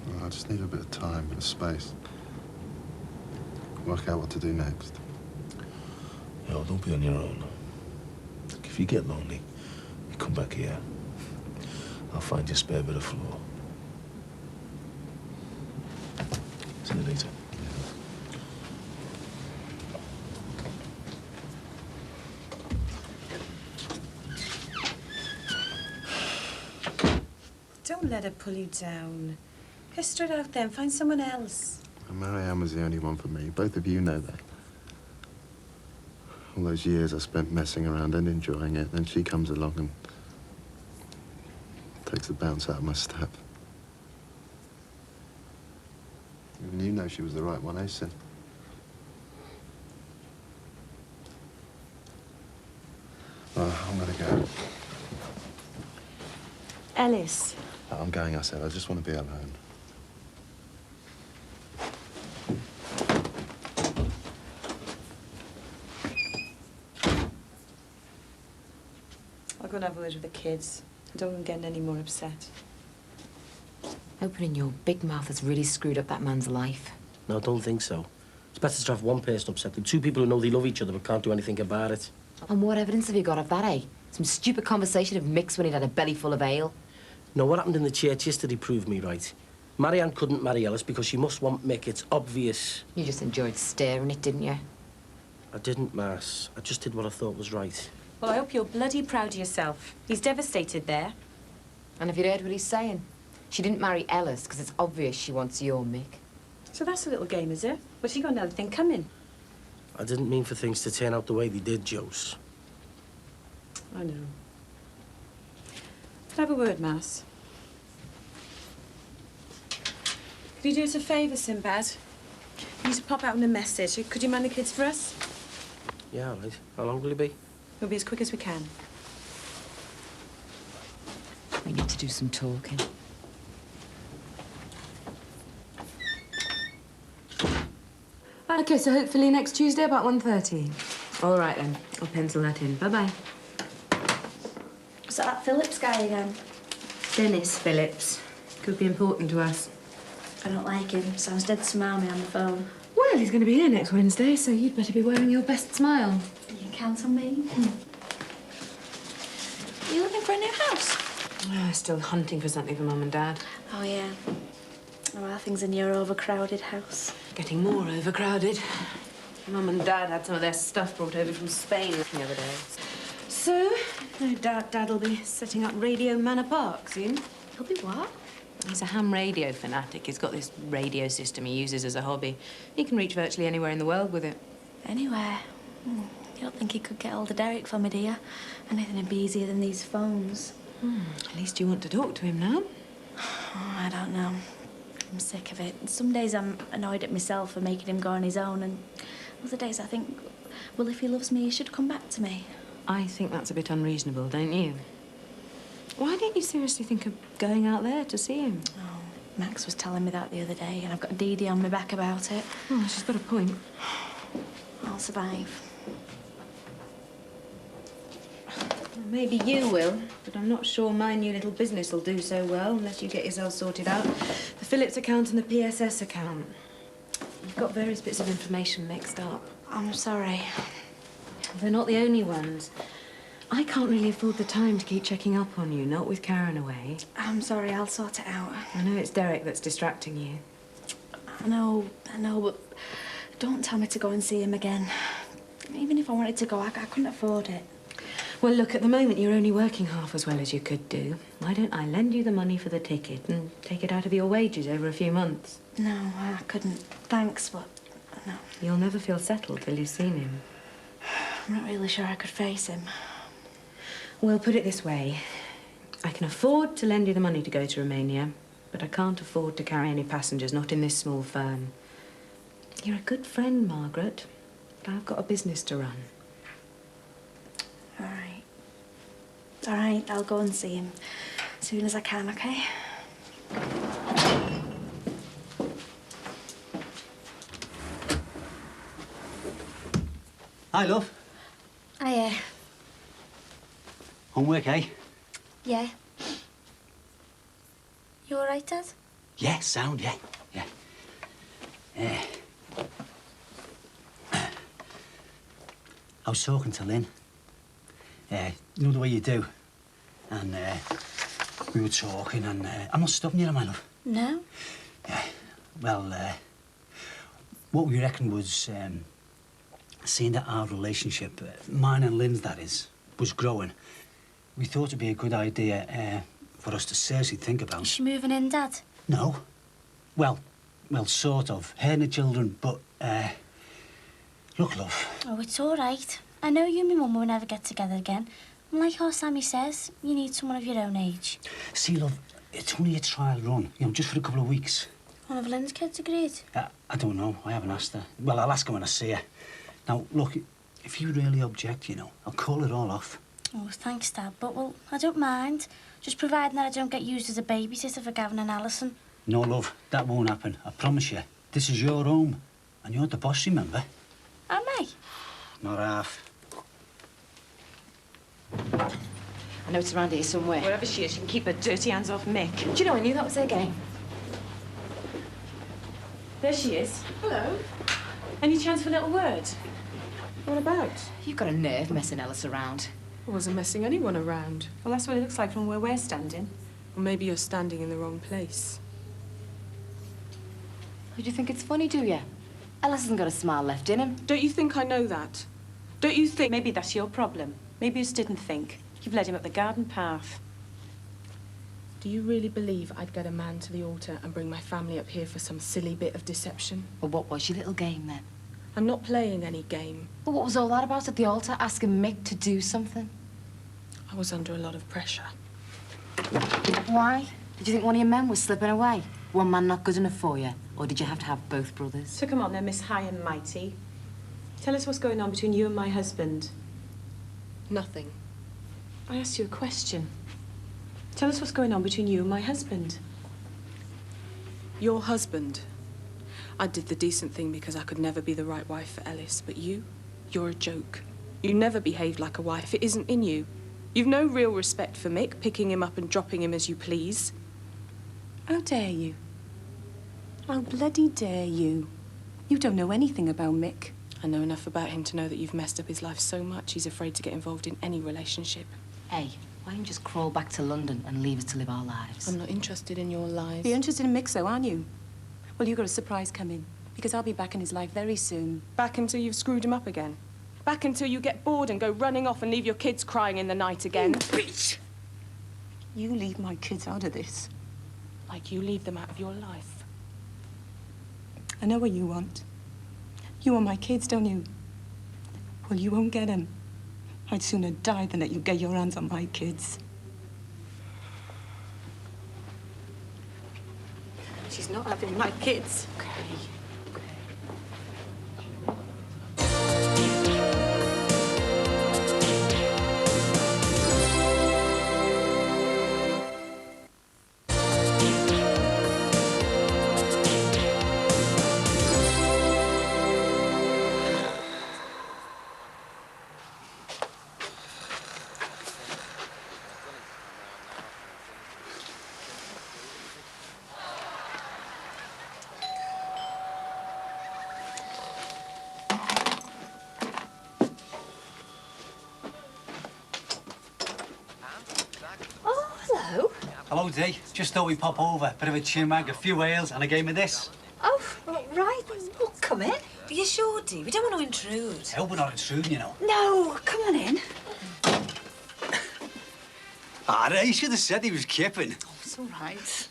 Well, I just need a bit of time, a bit of space. Work out what to do next. No, don't be on your own. If you get lonely, you come back here. I'll find you a spare bit of floor. See you later. Don't let her pull you down. Go straight out there and find someone else. And Marianne was the only one for me. Both of you know that. All those years I spent messing around and enjoying it, then she comes along and takes the bounce out of my step. Even you know she was the right one, eh, Sin? I'm gonna go. Ellis, I'm going, I said. I just want to be alone. I'll go and have a word with the kids. I don't want them getting any more upset. Opening your big mouth has really screwed up that man's life. No, I don't think so. It's better to have one person upset than two people who know they love each other but can't do anything about it. And what evidence have you got of that, eh? Some stupid conversation of Mick's when he'd had a belly full of ale. No, what happened in the church yesterday proved me right. Marianne couldn't marry Ellis because she must want Mick. It's obvious. You just enjoyed staring it, didn't you? I didn't, Mars. I just did what I thought was right. Well, I hope you're bloody proud of yourself. He's devastated there. And have you heard what he's saying? She didn't marry Ellis because it's obvious she wants your Mick. So that's a little game, is it? Well, she got another thing coming. I didn't mean for things to turn out the way they did, Jose. I know. Could I have a word, Mass? Could you do us a favour, Sinbad? You need to pop out in a message. Could you mind the kids for us? Yeah, all right. How long will it be? We'll be as quick as we can. We need to do some talking. Okay, so hopefully next Tuesday about 1:30. All right, then. I'll pencil that in. Bye-bye. Was that Phillips guy again? Dennis Phillips. Could be important to us. I don't like him. Sounds dead smarmy on the phone. Well, he's going to be here next Wednesday, so you'd better be wearing your best smile. You can count on me. You looking for a new house? Oh, still hunting for something for Mum and Dad. Oh, yeah. How are things in your overcrowded house? Getting more overcrowded. Mum and Dad had some of their stuff brought over from Spain the other day. So, no doubt Dad'll be setting up Radio Manor Park soon. He'll be what? He's a ham radio fanatic. He's got this radio system he uses as a hobby. He can reach virtually anywhere in the world with it. Anywhere? You don't think he could get hold of Derek for me, do you? Anything would be easier than these phones. At least you want to talk to him now. Oh, I don't know. I'm sick of it. Some days I'm annoyed at myself for making him go on his own, and other days I think, well, if he loves me, he should come back to me. I think that's a bit unreasonable, don't you? Why don't you seriously think of going out there to see him? Oh, Max was telling me that the other day, and I've got Dee Dee on my back about it. Oh, she's got a point. I'll survive. Well, maybe you will, but I'm not sure my new little business will do so well unless you get yourself sorted out. The Phillips account and the PSS account. You've got various bits of information mixed up. I'm sorry. They're not the only ones. I can't really afford the time to keep checking up on you, not with Karen away. I'm sorry, I'll sort it out. I know it's Derek that's distracting you. I know, but don't tell me to go and see him again. Even if I wanted to go, I couldn't afford it. Well, look, at the moment you're only working half as well as you could do. Why don't I lend you the money for the ticket and take it out of your wages over a few months? No, I couldn't. Thanks, but no. You'll never feel settled till you've seen him. I'm not really sure I could face him. Well, put it this way. I can afford to lend you the money to go to Romania, but I can't afford to carry any passengers, not in this small firm. You're a good friend, Margaret, but I've got a business to run. All right. All right, I'll go and see him as soon as I can, okay? Hi, love. Hiya. Homework, eh? Yeah. You all right, Dad? Yeah, sound, yeah. I was talking to Lynn. You know the way you do. And we were talking, and I'm not stopping you, am I, love? No. Well, what we reckoned was seeing that our relationship, mine and Lynn's, that is, was growing. We thought it'd be a good idea for us to seriously think about. Is she moving in, Dad? No. Well, sort of. Her and the children, but, look, love. Oh, it's all right. I know you and my mum will never get together again. And like how Sammy says, you need someone of your own age. See, love, it's only a trial run, you know, just for a couple of weeks. One of Lynn's kids agreed. I don't know. I haven't asked her. Well, I'll ask her when I see her. Now, look, if you really object, you know, I'll call it all off. Oh, thanks, Dad. But, well, I don't mind. Just providing that I don't get used as a babysitter for Gavin and Alison. No, love, that won't happen. I promise you. This is your home. And you're the boss, remember? Am I? Not half. I know it's around here somewhere. Wherever she is, she can keep her dirty hands off Mick. Do you know, I knew that was her game. There she is. Hello. Any chance for a little word? What about? You've got a nerve messing Alice around. I wasn't messing anyone around. Well, that's what it looks like from where we're standing. Or maybe you're standing in the wrong place. Do you think it's funny, do you? Alice hasn't got a smile left in him. Don't you think I know that? Don't you think... Maybe that's your problem. Maybe you just didn't think. You've led him up the garden path. Do you really believe I'd get a man to the altar and bring my family up here for some silly bit of deception? Well, what was your little game, then? I'm not playing any game. Well, what was all that about at the altar, asking Mick to do something? I was under a lot of pressure. Why? Did you think one of your men was slipping away? One man not good enough for you? Or did you have to have both brothers? So come on then, Miss High and Mighty. Tell us what's going on between you and my husband. Nothing. I asked you a question. Tell us what's going on between you and my husband. Your husband. I did the decent thing because I could never be the right wife for Ellis, but you're a joke. You never behaved like a wife. It isn't in you. You've no real respect for Mick, picking him up and dropping him as you please. How dare you? How bloody dare you? You don't know anything about Mick. I know enough about him to know that you've messed up his life so much he's afraid to get involved in any relationship. Hey, why don't you just crawl back to London and leave us to live our lives? I'm not interested in your lives. You're interested in Mick, though, aren't you? Well, you've got a surprise coming, because I'll be back in his life very soon. Back until you've screwed him up again. Back until you get bored and go running off and leave your kids crying in the night again. You bitch! You leave my kids out of this. Like you leave them out of your life. I know what you want. You want my kids, don't you? Well, you won't get them. I'd sooner die than let you get your hands on my kids. She's not having my kids. Okay. Hello, Dee. Just thought we'd pop over. Bit of a chin-mag, a few ales, and a game of this. Oh, right. Well, come in. Are you sure, Dee? We don't want to intrude. I hope we're not intruding, you know. No, come on in. He should have said he was kipping. Oh, it's all right.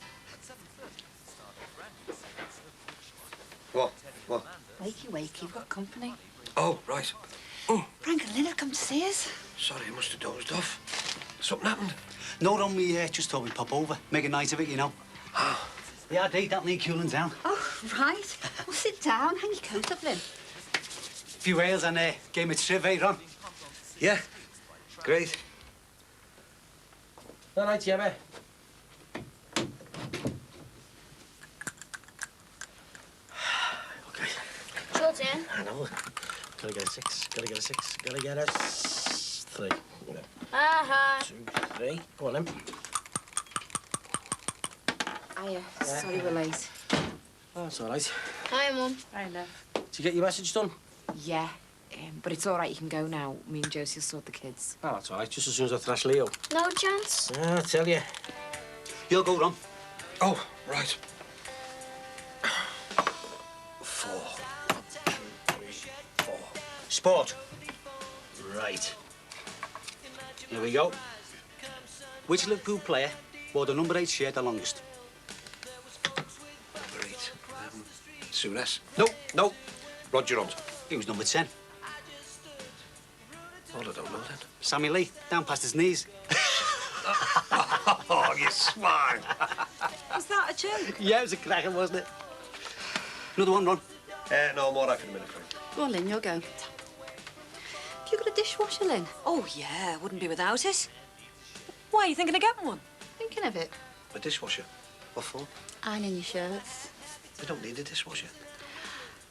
What? Wakey, wakey, you've got company. Oh, right. Frank and Lynn have come to see us. Sorry, I must have dozed off. Something happened? No, don't we just thought we'd pop over. Make a night of it, you know. Yeah, Dee, that'll need cooling down. Oh, right. Well, sit down. Hang your coat up, Lynn. Few ales and a game of triv, eh, Ron? Yeah, great. All right, Jemmy. Okay. Your turn. I know. Gotta get a 6. Gotta get a 6. Gotta get a 3. You know. 2, 3. Go on, then. Hiya. Sorry we're late. Oh, that's all right. Hi, Mum. Hi, love. Did you get your message done? Yeah, but it's all right. You can go now. Me and Josie will sort the kids. Oh, that's all right. Just as soon as I thrash Leo. No chance? I tell you. You'll go, Ron. Oh, right. 4. 2, 3, 4. Sport. Right. Here we go. Which Liverpool player wore the number 8 shirt the longest? Number 8. Souness. No. Roger Hunt. He was number 10. Well, I don't know then. Sammy Lee, down past his knees. Oh, you swine. Was that a joke? Yeah, it was a cracker, wasn't it? Another one, Ron. No more after a minute, Frank. Go on, Lynn, you'll go. Have you got a dishwasher, Lynn? Oh, yeah, wouldn't be without it. Why, are you thinking of getting one? Thinking of it. A dishwasher? What for? Ironing your shirts. We don't need a dishwasher.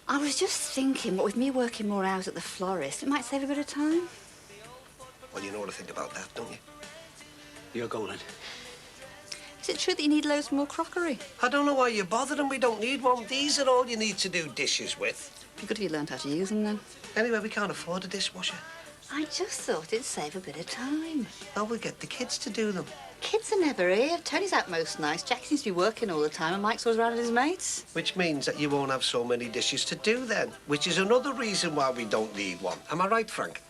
I was just thinking, what with me working more hours at the florist, it might save a bit of time. Well, you know what I think about that, don't you? You're golden. Is it true that you need loads more crockery? I don't know why you're bothering. We don't need one. These are all you need to do dishes with. Be good if you learned how to use them, then. Anyway, we can't afford a dishwasher. I just thought it'd save a bit of time. Oh, we'll get the kids to do them. Kids are never here. Tony's out most nights. Jack seems to be working all the time, and Mike's always around with his mates. Which means that you won't have so many dishes to do then, which is another reason why we don't need one. Am I right, Frank?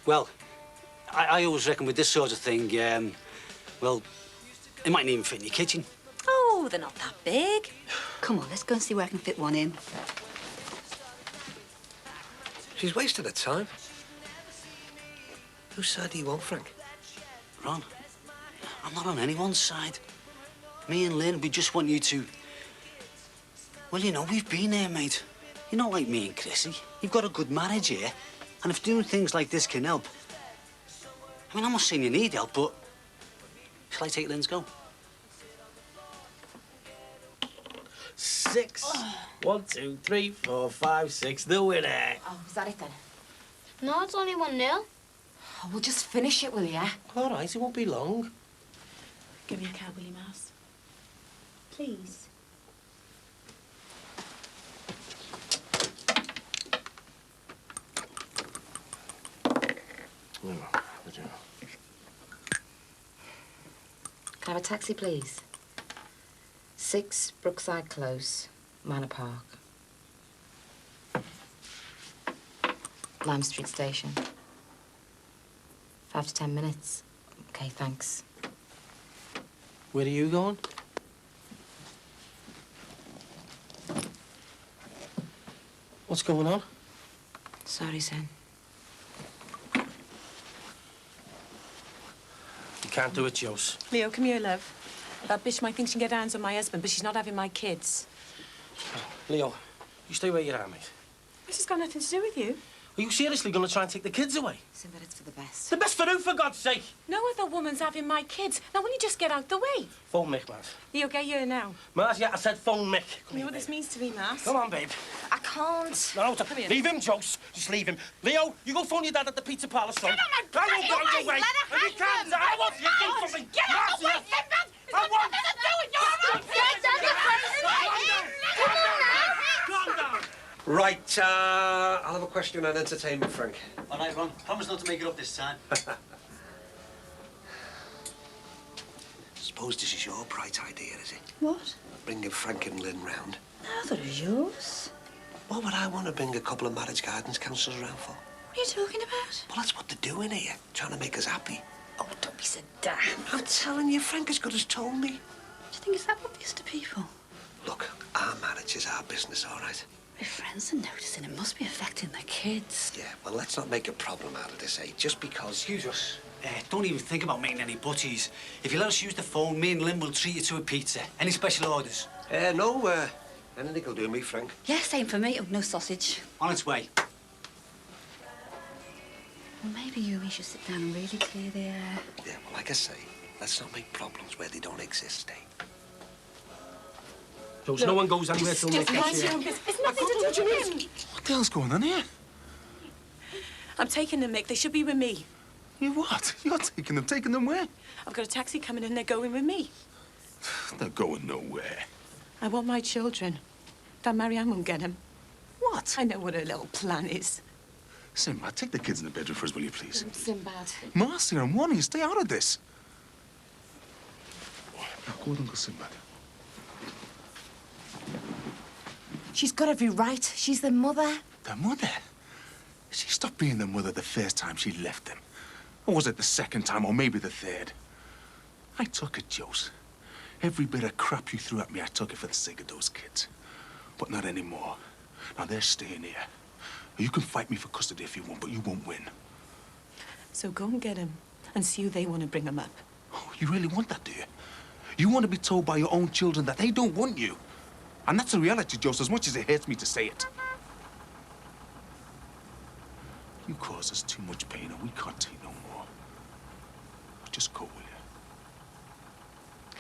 Well, I always reckon with this sort of thing, well, it mightn't even fit in your kitchen. Oh, they're not that big. Come on, let's go and see where I can fit one in. She's wasting her time. Whose side do you want, Frank? Ron, I'm not on anyone's side. Me and Lynn, we just want you to... Well, you know, we've been there, mate. You're not like me and Chrissy. You've got a good marriage here. And if doing things like this can help... I mean, I'm not saying you need help, but... Shall I take Lynn's go? 6. 1, 2, 3, 4, 5, 6. The winner. Oh, is that it then? No, it's only 1-0. Oh, we'll just finish it, will ya? All right, it won't be long. Give me a card, will you, Mouse? Please. Can I have a taxi, please? 6 Brookside Close, Manor Park. Lime Street Station. 5 to 10 minutes. Okay, thanks. Where are you going? What's going on? Sorry, son. You can't do it, Jose. Leo, come here, love. That bitch might think she can get hands on my husband, but she's not having my kids. Leo, you stay where you are, mate. This has got nothing to do with you. Are you seriously going to try and take the kids away? Simba, it's for the best. The best for who, for God's sake? No other woman's having my kids. Now, will you just get out the way? Phone Mick, Maz. Leo, get here now. Maz, yeah, I said phone Mick. You know what this means to me, Maz? Come on, babe. I can't. No, Come here. leave him, Jose. Just leave him. Leo, you go phone your dad at the pizza parlour, son. Get on my bloody I won't go way. your way. Let her And you have can't. them. I want you to do something. Get out of the way, Simba! It's got nothing to do with you. Calm down. Right, I'll have a question on entertainment, Frank. All right, Ron. Promise not to make it up this time. Suppose this is your bright idea, is it? What? Bringing Frank and Lynn round. No, I thought it was yours. What would I want to bring a couple of marriage guidance counsellors round for? What are you talking about? Well, that's what they're doing here, trying to make us happy. Oh, don't be so daft. I'm telling you, Frank as good as told me. Do you think it's that obvious to people? Look, our marriage is our business, all right? My friends are noticing it must be affecting the kids. Yeah, well, let's not make a problem out of this, eh? Just because... Excuse us. Don't even think about making any butties. If you let us use the phone, me and Lynn will treat you to a pizza. Any special orders? No, anything will do me, Frank. Yeah, same for me. Oh, no sausage. On its way. Well, maybe you and me should sit down and really clear the air. Yeah, well, like I say, let's not make problems where they don't exist, eh? Jose, no one goes anywhere till Mick Just gets mind your here. own business. It's nothing to do with him. What the hell's going on here? I'm taking them, Mick. They should be with me. You what? You're taking them. Taking them where? I've got a taxi coming and they're going with me. They're going nowhere. I want my children. That Marianne won't get them. What? I know what her little plan is. Sinbad, take the kids in the bedroom first, will you, please? Sinbad. Marcia, I'm warning you, stay out of this. Now, go with Uncle Sinbad. She's got every right. She's the mother. The mother? She stopped being the mother the first time she left them. Or was it the second time, or maybe the third? I took it, Jose. Every bit of crap you threw at me, I took it for the sake of those kids. But not anymore. Now, they're staying here. You can fight me for custody if you want, but you won't win. So go and get them and see who they want to bring them up. Oh, you really want that, do you? You want to be told by your own children that they don't want you. And that's a reality, Jose, as much as it hurts me to say it. You caused us too much pain and we can't take no more. Just go, will you?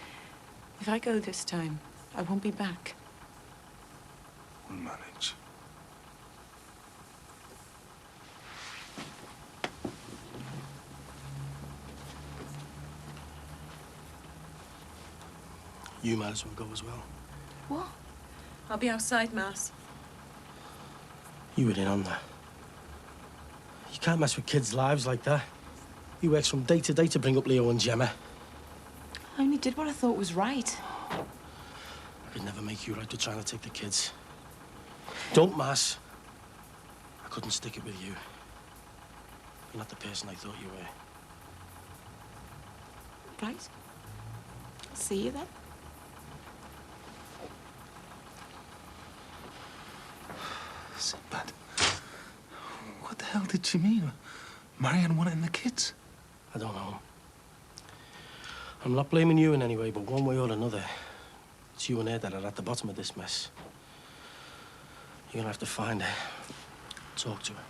If I go this time, I won't be back. We'll manage. You might as well go as well. What? I'll be outside, Mass. You were in on that. You can't mess with kids' lives like that. He works from day to day to bring up Leo and Gemma. I only did what I thought was right. I could never make you right to trying to take the kids. Don't, Mass. I couldn't stick it with you. You're not the person I thought you were. Right? I'll see you then. Sinbad, what the hell did she mean? Marianne wanting the kids? I don't know. I'm not blaming you in any way, but one way or another, it's you and her that are at the bottom of this mess. You're gonna have to find her. Talk to her.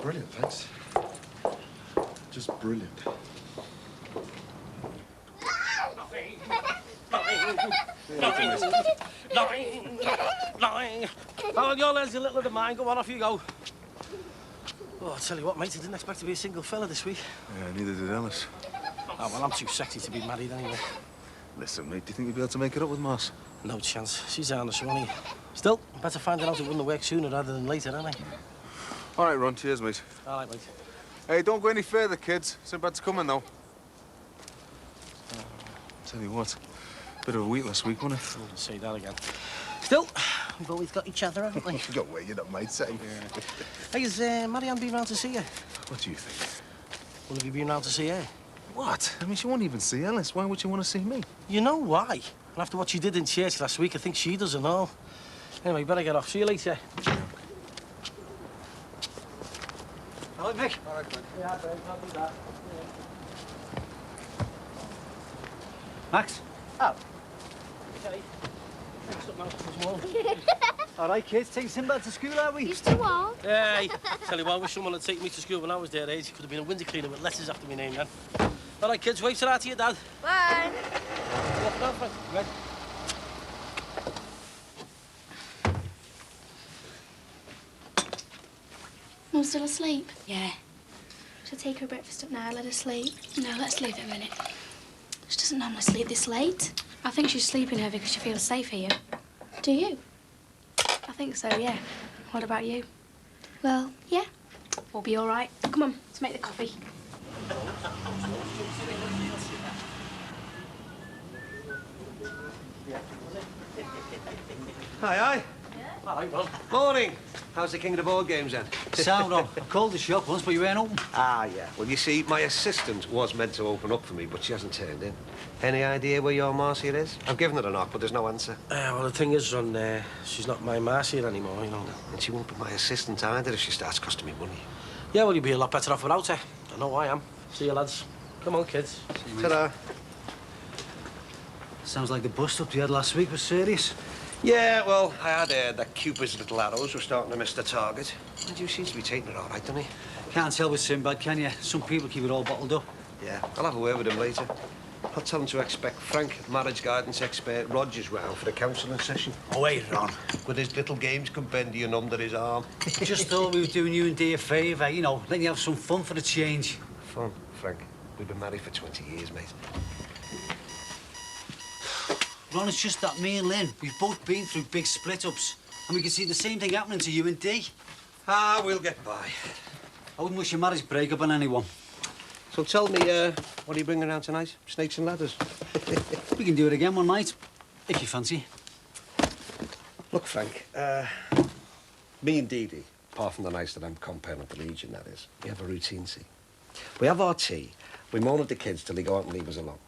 Brilliant, thanks. Just brilliant. Nothing. Oh, your legs a little bit of mine. Go on, off you go. Oh, I'll tell you what, mate, I didn't expect to be a single fella this week. Yeah, neither did Alice. Oh, well, I'm too sexy to be married anyway. Listen, mate, do you think you'll be able to make it up with Mars? No chance. She's down the Swanee. Still, better finding out it wouldn't work sooner rather than later, aren't I? All right, Ron, cheers, mate. All right, mate. Hey, don't go any further, kids. Sinbad's coming, though. Tell you what, bit of a week last week, wasn't it? I wouldn't say that again. Still, we've always got each other, haven't we? Go away, you're not mate, say. Yeah. Hey, has Marianne been round to see you? What do you think? Well, have you been round to see her? What? I mean, she won't even see Alice. Why would she want to see me? You know why? And after what she did in church last week, I think she doesn't know. Anyway, better get off. See you later. All right, Mick. All right, yeah, I'll do that. Max? Oh. Okay. Something else as well. All right, kids, take Sinbad to school, are we? He's too old. Hey, tell you what, I wish someone had taken me to school when I was their age. Could have been a window cleaner with letters after my name then. All right, kids, wave to that to your dad. Bye. Walk down, Frank. Right. Mum's still asleep? Yeah. Should I take her breakfast up now, let her sleep? No, let's leave it a minute. She doesn't normally sleep this late. I think she's sleeping here because she feels safe here. Do you? I think so, yeah. What about you? Well, yeah. We'll be all right. Come on, let's make the coffee. Hi, hi. Hi, Ron. Morning. How's the King of the Board Games then? Sound on. I called the shop once, but you weren't open. Ah, yeah. Well, you see, my assistant was meant to open up for me, but she hasn't turned in. Any idea where your Marcia is? I've given her a knock, but there's no answer. Well, the thing is, Ron, she's not my Marcia anymore, you know. And she won't be my assistant either if she starts costing me money. Yeah, well, you'd be a lot better off without her. I know I am. See you, lads. Come on, kids. Ta-da. Sounds like the bust-up you had last week was serious. Yeah, well, I had heard that Cupid's little arrows were starting to miss the target. And you seem to be taking it all right, don't you? Can't tell with Sinbad, can you? Some people keep it all bottled up. Yeah, I'll have a word with him later. I'll tell him to expect Frank, marriage guidance expert Rogers round for the counselling session. Oh, wait, Ron. With his little games compendium under his arm. Just thought we were doing you and Dee a favour, you know, letting you have some fun for a change. Fun, Frank. We've been married for 20 years, mate. Ron, it's just that me and Lynn, we've both been through big split-ups, and we can see the same thing happening to you and Dee. Ah, we'll get by. I wouldn't wish a marriage breakup on anyone. So tell me, what are you bringing around tonight? Snakes and ladders? We can do it again one night, if you fancy. Look, Frank, me and Dee Dee, apart from the nights that I'm comparing at the Legion, that is, we have a routine, see. We have our tea, we moan at the kids till they go out and leave us alone.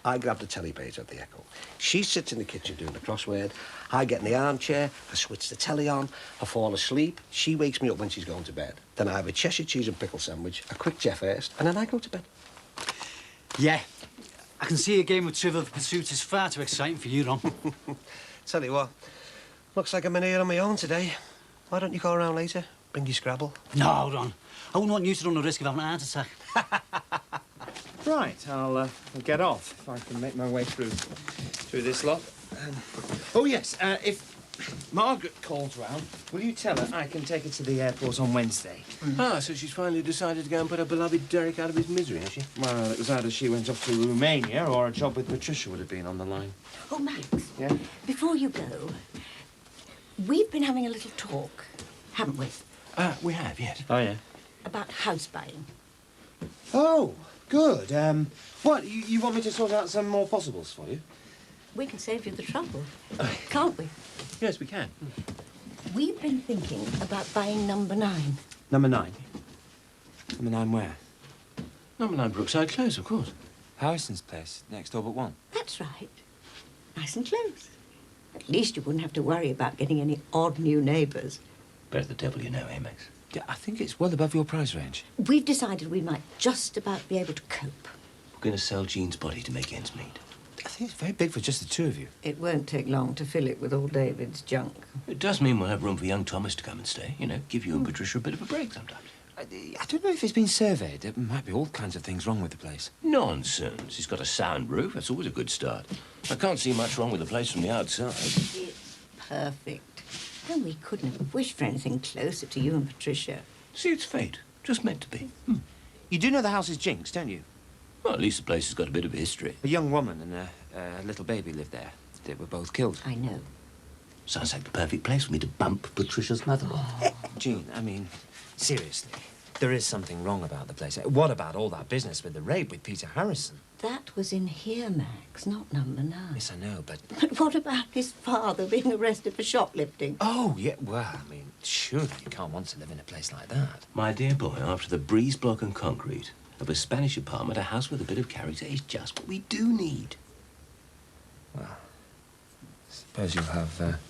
I grab the telly page at the Echo. She sits in the kitchen doing the crossword. I get in the armchair, I switch the telly on, I fall asleep. She wakes me up when she's going to bed. Then I have a Cheshire cheese and pickle sandwich, a quick Jeffhurst, and then I go to bed. Yeah. I can see a game of Trivial Pursuit is far too exciting for you, Ron. Tell you what, looks like I'm in here on my own today. Why don't you go around later? Bring your Scrabble. No, Ron. I wouldn't want you to run the risk of having a heart attack. Right, I'll get off if I can make my way through this lot. Oh, yes, if Margaret calls round, will you tell her I can take her to the airport on Wednesday? Ah, so she's finally decided to go and put her beloved Derek out of his misery, has she? Well, it was either she went off to Romania or a job with Patricia would have been on the line. Oh, Max. Yeah? Before you go, we've been having a little talk, haven't we? We have, yes. Oh, yeah? About house buying. Oh, good. What, you want me to sort out some more possibles for you? We can save you the trouble, can't we? Yes, we can. We've been thinking about buying number 9. Number 9? Number 9 where? Number 9 Brookside Close, of course. Harrison's place, next door but one. That's right. Nice and close. At least you wouldn't have to worry about getting any odd new neighbours. Better the devil you know, eh, Max? Yeah, I think it's well above your price range. We've decided we might just about be able to cope. We're going to sell Jean's body to make ends meet. I think it's very big for just the two of you. It won't take long to fill it with all David's junk. It does mean we'll have room for young Thomas to come and stay. You know, give you and Patricia a bit of a break sometimes. I don't know if it's been surveyed. There might be all kinds of things wrong with the place. Nonsense. It's got a sound roof. That's always a good start. I can't see much wrong with the place from the outside. It's perfect. And we couldn't have wished for anything closer to you and Patricia. See, it's fate. Just meant to be. You do know the house is jinxed, don't you? Well, at least the place has got a bit of history. A young woman and a little baby lived there. They were both killed. I know. Sounds like the perfect place for me to bump Patricia's mother. Jean, I mean, seriously, there is something wrong about the place. What about all that business with the rape with Peter Harrison? That was in here, Max, not number 9. Yes, I know, but... But what about his father being arrested for shoplifting? Oh, yeah, well, I mean, surely you can't want to live in a place like that. My dear boy, after the breeze block and concrete of a Spanish apartment, a house with a bit of character is just what we do need. Well, I suppose you'll have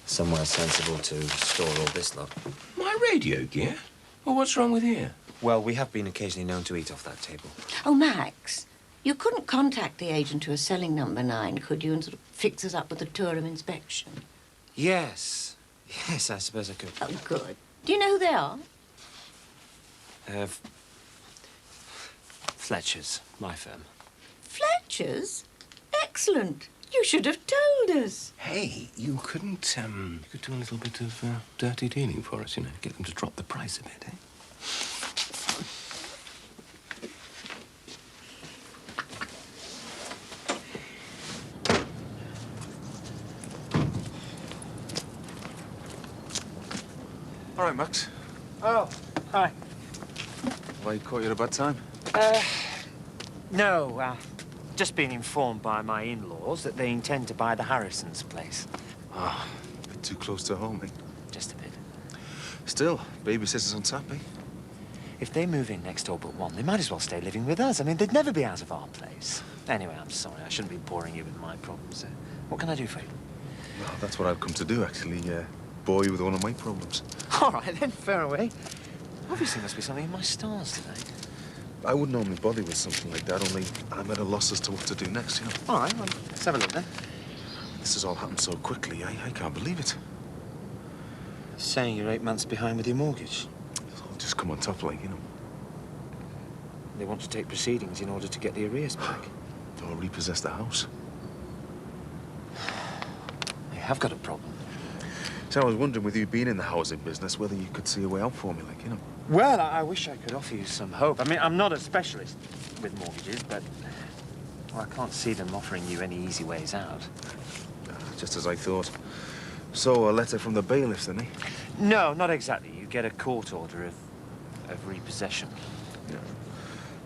somewhere sensible to store all this lot. My radio gear? Well, what's wrong with here? Well, we have been occasionally known to eat off that table. Oh, Max, you couldn't contact the agent who was selling number 9, could you, and sort of fix us up with a tour of inspection? Yes. Yes, I suppose I could. Oh, good. Do you know who they are? Fletcher's, my firm. Fletcher's? Excellent. You should have told us. Hey, you couldn't, you could do a little bit of dirty dealing for us, you know, get them to drop the price a bit, eh? All right, Max. Oh, hi. Have I caught you at a bad time? No, just been informed by my in-laws that they intend to buy the Harrisons' place. Ah, a bit too close to home, eh? Just a bit. Still, babysitters on tap, eh? If they move in next door but one, they might as well stay living with us. I mean, they'd never be out of our place. Anyway, I'm sorry. I shouldn't be boring you with my problems. What can I do for you? Well, that's what I've come to do, actually. Bore you with one of my problems. All right, then. Fair away. Obviously, must be something in my stars today. I wouldn't normally bother with something like that, only I'm at a loss as to what to do next, you know. All right, well, let's have a look then. This has all happened so quickly. I can't believe it. Saying you're 8 months behind with your mortgage. It's all just come on top, like, you know. They want to take proceedings in order to get the arrears back. Or repossess the house. You have got a problem. So I was wondering, with you being in the housing business, whether you could see a way out for me, like, you know. Well, I wish I could offer you some hope. I mean, I'm not a specialist with mortgages, but well, I can't see them offering you any easy ways out. Just as I thought. So, a letter from the bailiffs, then, eh? No, not exactly. You get a court order of repossession. Yeah.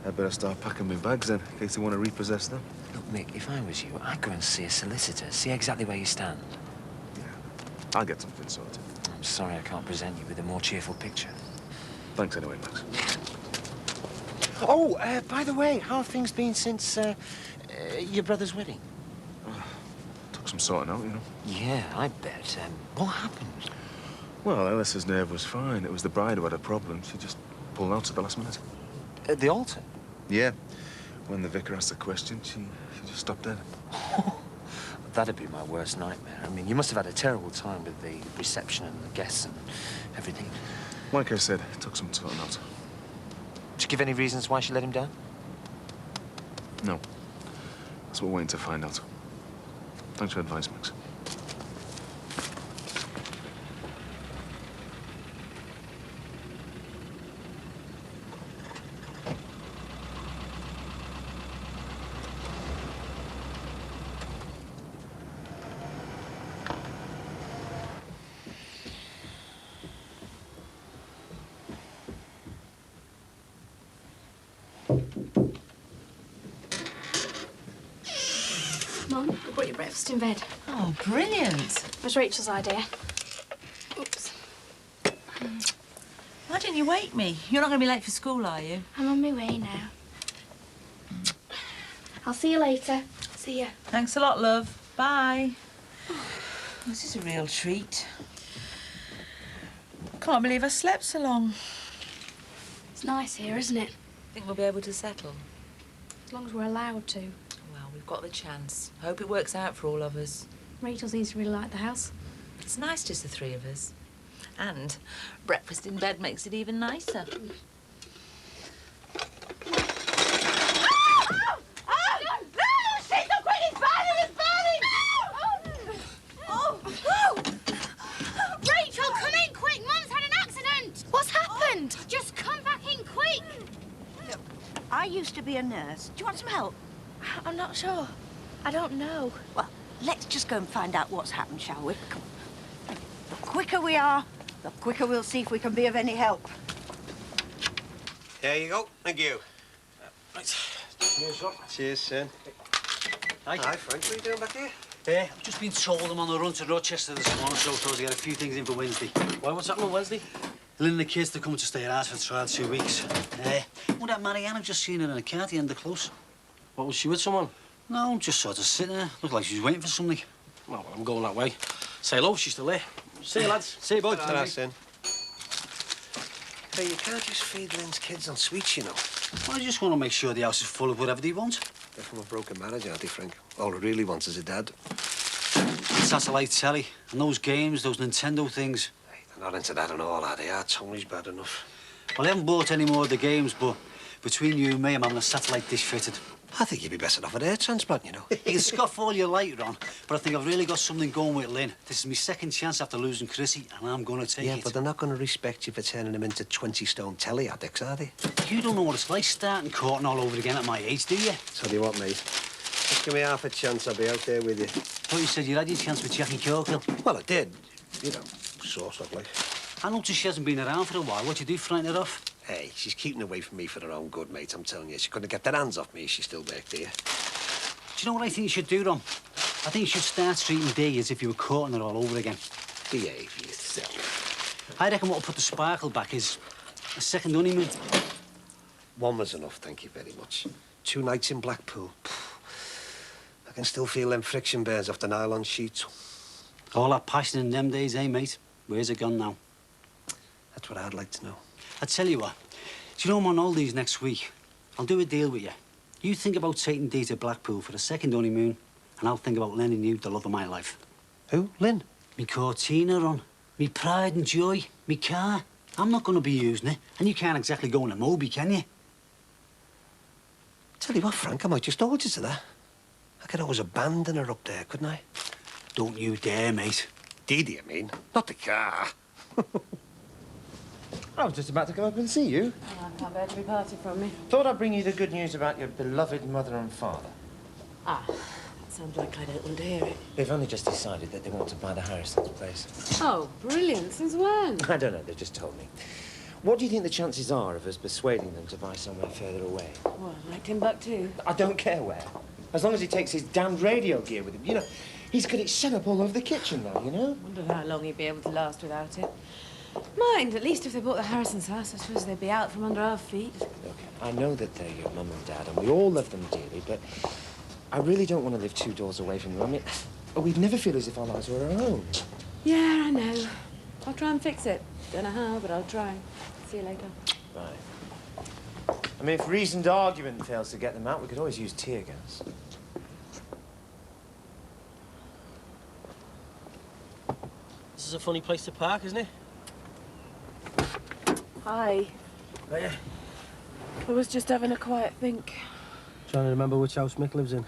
I'd better start packing my bags, then, in case they want to repossess them. Look, Mick, if I was you, I'd go and see a solicitor, see exactly where you stand. Yeah. I'll get something sorted. I'm sorry I can't present you with a more cheerful picture. Thanks anyway, Max. Oh, by the way, how have things been since your brother's wedding? Took some sorting out, you know. Yeah, I bet. What happened? Well, Alice's nerve was fine. It was the bride who had a problem. She just pulled out at the last minute. At the altar? Yeah. When the vicar asked the question, she just stopped dead. That'd be my worst nightmare. I mean, you must have had a terrible time with the reception and the guests and everything. Like I said, it took some sorting out. Did you give any reasons why she let him down? No. That's what we're waiting to find out. Thanks for your advice, Max. Mum, I brought your breakfast in bed. Oh, brilliant. It was Rachel's idea. Oops. Why didn't you wake me? You're not going to be late for school, are you? I'm on my way now. I'll see you later. See ya. Thanks a lot, love. Bye. This is a real treat. Can't believe I slept so long. It's nice here, isn't it? Think we'll be able to settle? As long as we're allowed to. Well, we've got the chance. Hope it works out for all of us. Rachel seems to really like the house. It's nice just the three of us. And breakfast in bed makes it even nicer. Rachel, come in quick. Mum's had an accident. What's happened? Just come back in quick. I used to be a nurse. Do you want some help? I'm not sure. I don't know. Well, let's just go and find out what's happened, shall we? Come on. The quicker we are, the quicker we'll see if we can be of any help. There you go. Thank you. Right. Cheers, up. Cheers, son. Hi. Hi, Frank. What are you doing back here? I've just been told I'm on the run to Rochester this morning, so I thought to get a few things in for Wednesday. Why, what's happening on Wednesday? Lynn and the kids, they're coming to stay at ours for the trial 2 weeks. Oh, that Marianne, I've just seen her in a car at the end of the close. What, was she with someone? No, just sort of sitting there. Looked like she was waiting for something. Well, I'm going that way. Say hello, she's still there. See you, lads. See you, bud. Ta-ra, son. Hey, you can't just feed Lynn's kids on sweets, you know. Well, I just want to make sure the house is full of whatever they want. They're from a broken marriage, aren't they, Frank? All it really wants is a dad. Satellite telly and those games, those Nintendo things. Hey, they're not into that and all, are they? Our Tony's bad enough. Well, I haven't bought any more of the games, but between you and me, I'm having a satellite dish fitted. I think you'd be better off an air transplant, you know. You can scoff all you like, Ron, but I think I've really got something going with Lynn. This is my second chance after losing Chrissy, and I'm going to take it. Yeah, but they're not going to respect you for turning them into 20-stone telly addicts, are they? You don't know what it's like starting courting all over again at my age, do you? Tell you what, mate. Just give me half a chance, I'll be out there with you. I thought you said you had your chance with Jackie Corkill. Well, I did. You know, sort of, like. I noticed she hasn't been around for a while. What'd you do, frighten her off? Hey, she's keeping away from me for her own good, mate, I'm telling you. She couldn't get their hands off me if she still worked here. Do you know what I think you should do, Ron? I think you should start treating Dee as if you were courting her all over again. Behave yourself. I reckon what'll put the sparkle back is a second honeymoon. One was enough, thank you very much. 2 nights in Blackpool. I can still feel them friction burns off the nylon sheets. All that passion in them days, eh, mate? Where's it gone now? That's what I'd like to know. I tell you what, do you know I'm on holidays next week? I'll do a deal with you. You think about taking Dee to Blackpool for a second honeymoon, and I'll think about lending you the love of my life. Who? Lynn? Me Cortina on. Me pride and joy. Me car. I'm not going to be using it, and you can't exactly go in a Moby, can you? Tell you what, Frank, I might just hold you to that. I could always abandon her up there, couldn't I? Don't you dare, mate. Did you mean? Not the car. I was just about to come up and see you. Oh, I can't bear to be parted from me. Thought I'd bring you the good news about your beloved mother and father. Ah, that sounds like I don't want to hear it. They've only just decided that they want to buy the Harrison's place. Oh, brilliant. Since when? I don't know, they've just told me. What do you think the chances are of us persuading them to buy somewhere further away? What, like Timbuktu? I don't care where. As long as he takes his damned radio gear with him. You know, he's got it set up all over the kitchen now, you know? Wondered how long he'd be able to last without it. Mind, at least if they bought the Harrison's house, I suppose they'd be out from under our feet. Look, I know that they're your mum and dad, and we all love them dearly, but I really don't want to live 2 doors away from them. I mean, we'd never feel as if our lives were our own. Yeah, I know. I'll try and fix it. Don't know how, but I'll try. See you later. Right. I mean, if reasoned argument fails to get them out, we could always use tear gas. This is a funny place to park, isn't it? Hi. Oh, yeah. I was just having a quiet think. Trying to remember which house Mick lives in.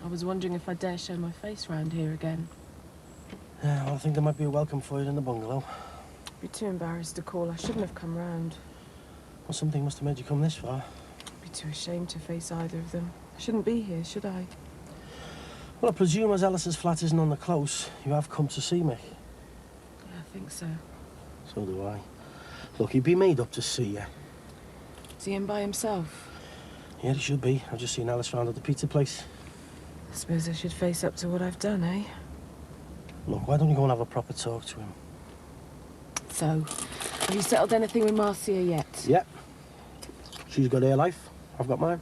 I was wondering if I dare show my face round here again. Yeah, well, I think there might be a welcome for you in the bungalow. Be too embarrassed to call. I shouldn't have come round. Well, something must have made you come this far. Be too ashamed to face either of them. I shouldn't be here, should I? Well, I presume as Alice's flat isn't on the close, you have come to see me. Yeah, I think so. So do I. Look, he'd be made up to see you. Is he in by himself? Yeah, he should be. I've just seen Alice round at the pizza place. I suppose I should face up to what I've done, eh? Look, why don't you go and have a proper talk to him? So, have you settled anything with Marcia yet? Yep. She's got her life. I've got mine.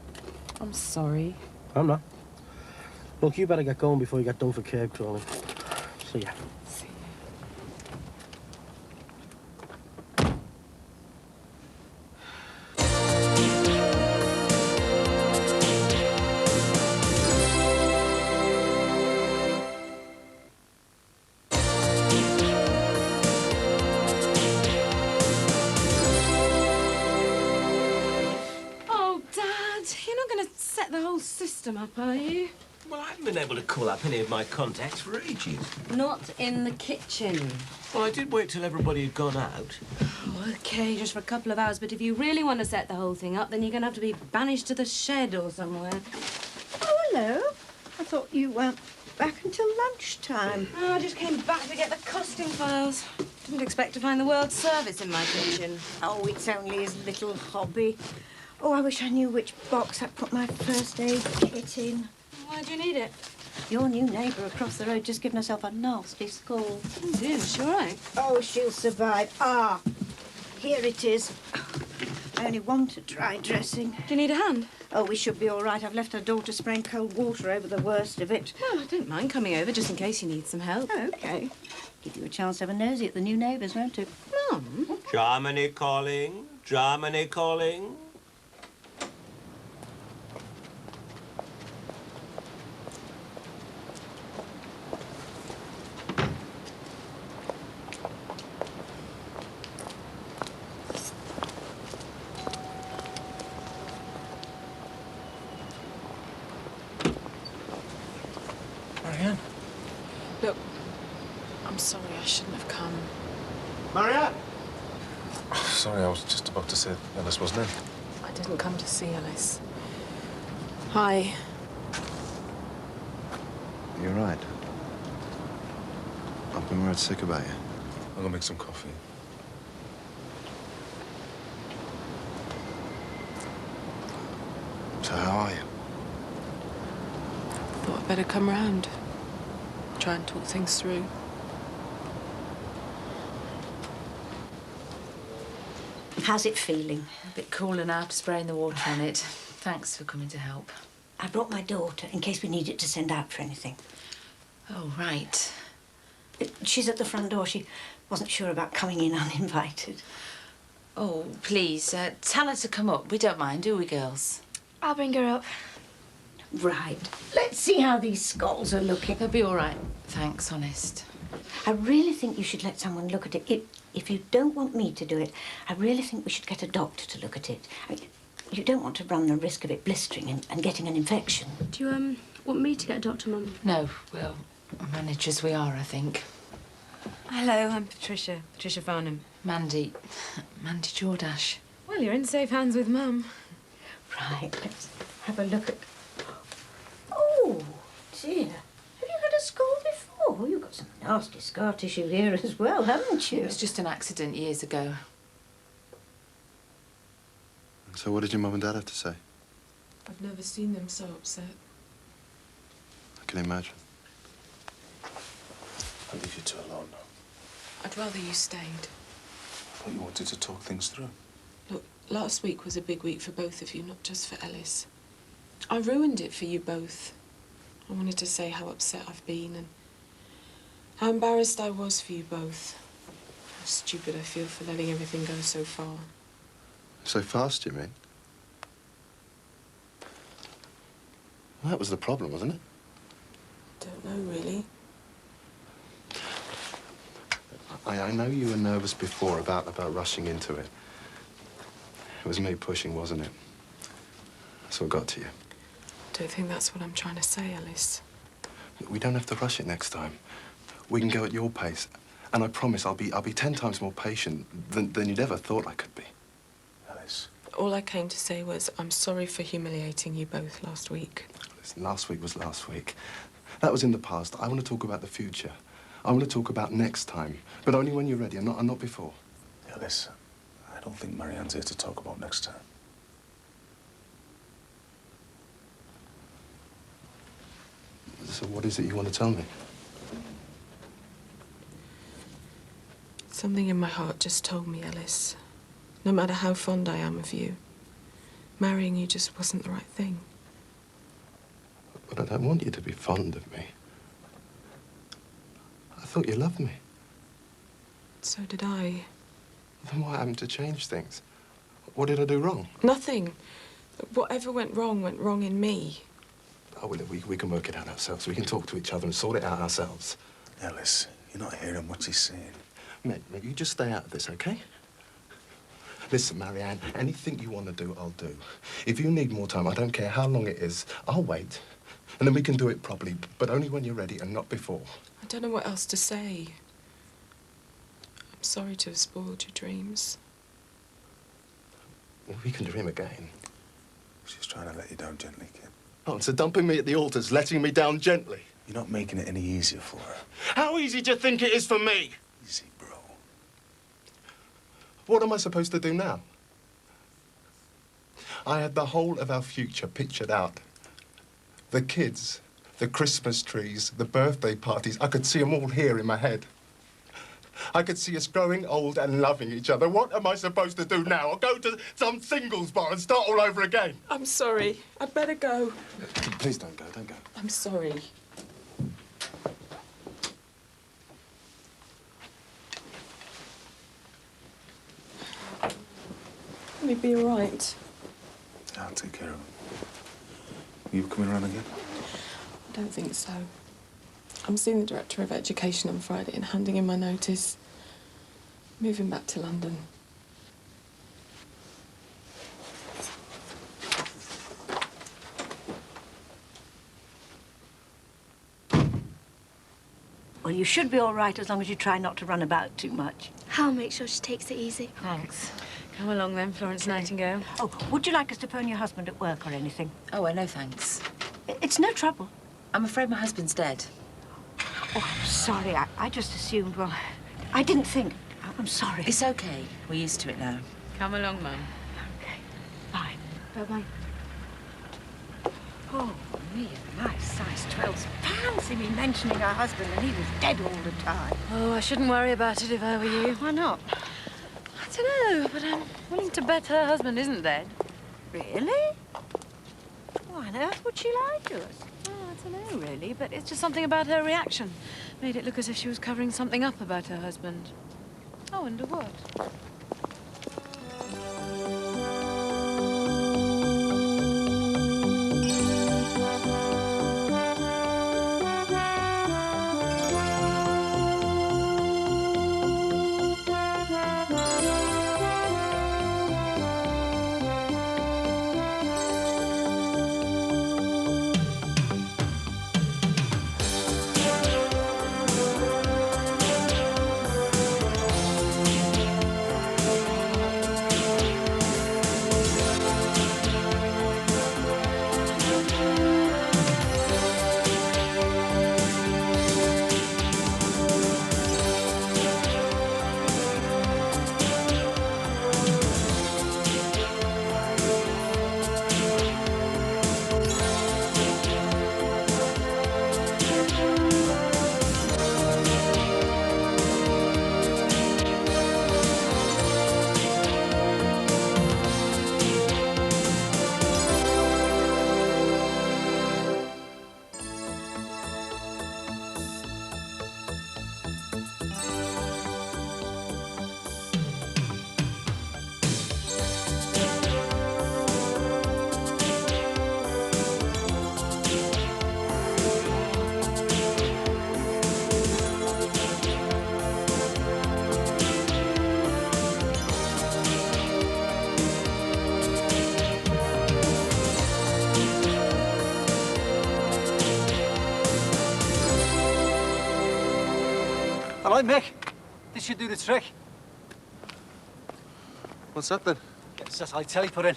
I'm sorry. I'm not. Look, you better get going before you get done for curb crawling. See ya. System up, are you? Well, I haven't been able to call up any of my contacts for ages. Not in the kitchen. Well, I did wait till everybody had gone out. Oh, OK, just for a couple of hours. But if you really want to set the whole thing up, then you're going to have to be banished to the shed or somewhere. Oh, hello. I thought you weren't back until lunchtime. Oh, I just came back to get the costing files. Didn't expect to find the World Service in my kitchen. Oh, it's only his little hobby. Oh, I wish I knew which box I put my first aid kit in. Why do you need it? Your new neighbour across the road just given herself a nasty scald. Oh, dear, is she all right? Oh, she'll survive. Ah, here it is. I only want to try dressing. Do you need a hand? Oh, we should be all right. I've left her daughter spraying cold water over the worst of it. Well, I don't mind coming over just in case you need some help. Oh, OK. Give you a chance to have a nosy at the new neighbours, won't it? Mum? Germany calling. Germany calling. Marianne? Look, I'm sorry, I shouldn't have come. Marianne! Sorry, I was just about to say Alice wasn't in. I didn't come to see Alice. Hi. You're right. I've been worried sick about you. I'll go make some coffee. So how are you? Thought I'd better come round. Try and talk things through. How's it feeling? A bit cooler now after spraying the water on it. Thanks for coming to help. I brought my daughter in case we needed to send out for anything. Oh, right. She's at the front door. She wasn't sure about coming in uninvited. Oh, please, tell her to come up. We don't mind, do we, girls? I'll bring her up. Right. Let's see how these skulls are looking. They'll be all right. Thanks, honest. I really think you should let someone look at it. If you don't want me to do it, I really think we should get a doctor to look at it. I mean, you don't want to run the risk of it blistering and getting an infection. Do you, want me to get a doctor, Mum? No, we'll manage as we are, I think. Hello, I'm Patricia Farnham. Mandy Jordash. Well, you're in safe hands with Mum. Right, let's have a look at... Oh, dear. Have you had a skull before? You've got some nasty scar tissue here as well, haven't you? It was just an accident years ago. So what did your mum and dad have to say? I've never seen them so upset. I can imagine. I'll leave you two alone now. I'd rather you stayed. I thought you wanted to talk things through. Look, last week was a big week for both of you, not just for Ellis. I ruined it for you both. I wanted to say how upset I've been and how embarrassed I was for you both. How stupid I feel for letting everything go so far. So fast, you mean? Well, that was the problem, wasn't it? Don't know, really. I know you were nervous before about rushing into it. It was me pushing, wasn't it? That's what got to you. Don't think that's what I'm trying to say, Alice. We don't have to rush it next time. We can go at your pace. And I promise I'll be 10 times more patient than you'd ever thought I could be. Alice. All I came to say was I'm sorry for humiliating you both last week. Listen, last week was last week. That was in the past. I want to talk about the future. I want to talk about next time, but only when you're ready and not before. Alice, I don't think Marianne's here to talk about next time. So what is it you want to tell me? Something in my heart just told me, Alice. No matter how fond I am of you, marrying you just wasn't the right thing. But I don't want you to be fond of me. I thought you loved me. So did I. Then why haven't to change things? What did I do wrong? Nothing. Whatever went wrong in me. Oh, well, we can work it out ourselves. We can talk to each other and sort it out ourselves. Alice, you're not hearing what she's saying. Mate, you just stay out of this, OK? Listen, Marianne, anything you want to do, I'll do. If you need more time, I don't care how long it is, I'll wait. And then we can do it properly, but only when you're ready and not before. I don't know what else to say. I'm sorry to have spoiled your dreams. Well, we can dream again. She's trying to let you down gently, kid. Oh, so dumping me at the altar's letting me down gently? You're not making it any easier for her. How easy do you think it is for me? Easy, bro. What am I supposed to do now? I had the whole of our future pictured out. The kids, the Christmas trees, the birthday parties, I could see them all here in my head. I could see us growing old and loving each other. What am I supposed to do now? I'll go to some singles bar and start all over again. I'm sorry. I'd better go. Please don't go, don't go. I'm sorry. Will he be all right? I'll take care of him. You coming around again? I don't think so. I'm seeing the Director of Education on Friday and handing in my notice. Moving back to London. Well, you should be all right as long as you try not to run about too much. I'll make sure she takes it easy. Thanks. Come along then, Florence Nightingale. Oh, would you like us to phone your husband at work or anything? Oh, no, thanks. It's no trouble. I'm afraid my husband's dead. Oh, I'm sorry. I just assumed, well, I didn't think. I'm sorry. It's okay. We're used to it now. Come along, Mum. Okay. Bye. Bye-bye. Oh, me, a nice size 12's. Fancy me mentioning her husband and he was dead all the time. Oh, I shouldn't worry about it if I were you. Why not? I don't know, but I'm willing to bet her husband isn't dead. Really? Why on earth would she lie to us? Oh, I don't know, really, but it's just something about her reaction. Made it look as if she was covering something up about her husband. I wonder what. right, Mick. This should do the trick. What's that then? Gets that I telly put in.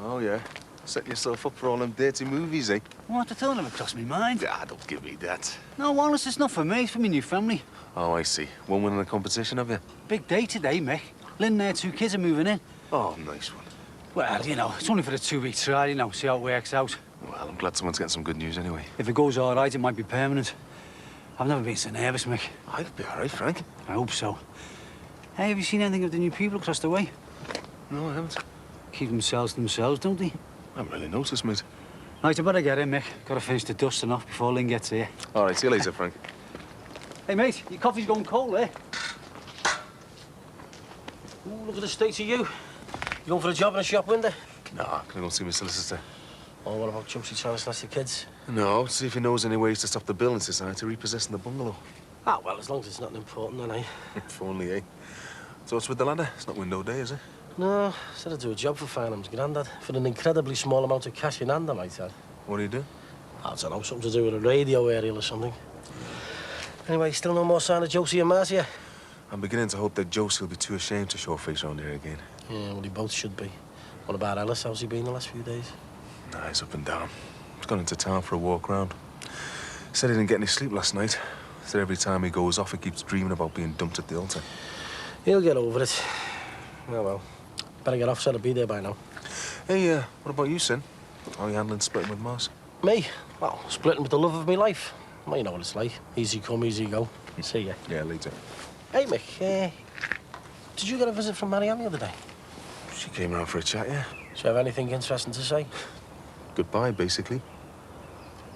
Oh, yeah. Set yourself up for all them dirty movies, eh? What, the thought never crossed me mind. Ah, don't give me that. No, Wallace, it's not for me. It's for my new family. Oh, I see. One winning a competition, have you? Big day today, Mick. Lynn and their 2 kids are moving in. Oh, nice one. Well, you know, it's only for the 2-week trial, you know, see how it works out. Well, I'm glad someone's getting some good news anyway. If it goes all right, it might be permanent. I've never been so nervous, Mick. I'll be all right, Frank. I hope so. Hey, have you seen anything of the new people across the way? No, I haven't. Keep themselves to themselves, don't they? I haven't really noticed, mate. Right, I better get in, Mick. Gotta finish the dusting off before Lynn gets here. All right, see you later, Frank. Hey, mate, your coffee's going cold, eh? Ooh, look at the state of you. You going for a job in a shop window? Nah, can I go see my solicitor? Oh, what about Josie trying to snatch the kids? No, see if he knows any ways to stop the building society repossessing the bungalow. Ah, well, as long as it's nothing important, then, eh? If only, eh? So what's with the ladder? It's not window day, is it? No, said I'd do a job for Farnham's granddad for an incredibly small amount of cash in hand, I might add. What do you do? I don't know, something to do with a radio aerial or something. Anyway, still no more sign of Josie and Marcia? I'm beginning to hope that Josie will be too ashamed to show her face around here again. Yeah, well, they both should be. What about Ellis? How's he been the last few days? Nah, he's up and down. He's gone into town for a walk round. Said he didn't get any sleep last night. Said every time he goes off, he keeps dreaming about being dumped at the altar. He'll get over it. Oh, well. Better get off, so I'll be there by now. Hey, what about you, Sin? How are you handling splitting with Mars? Me? Well, splitting with the love of my life. Well, you know what it's like. Easy come, easy go. See ya. Yeah, later. Hey, Mick, did you get a visit from Marianne the other day? She came around for a chat, yeah. Did you have anything interesting to say? Goodbye, basically.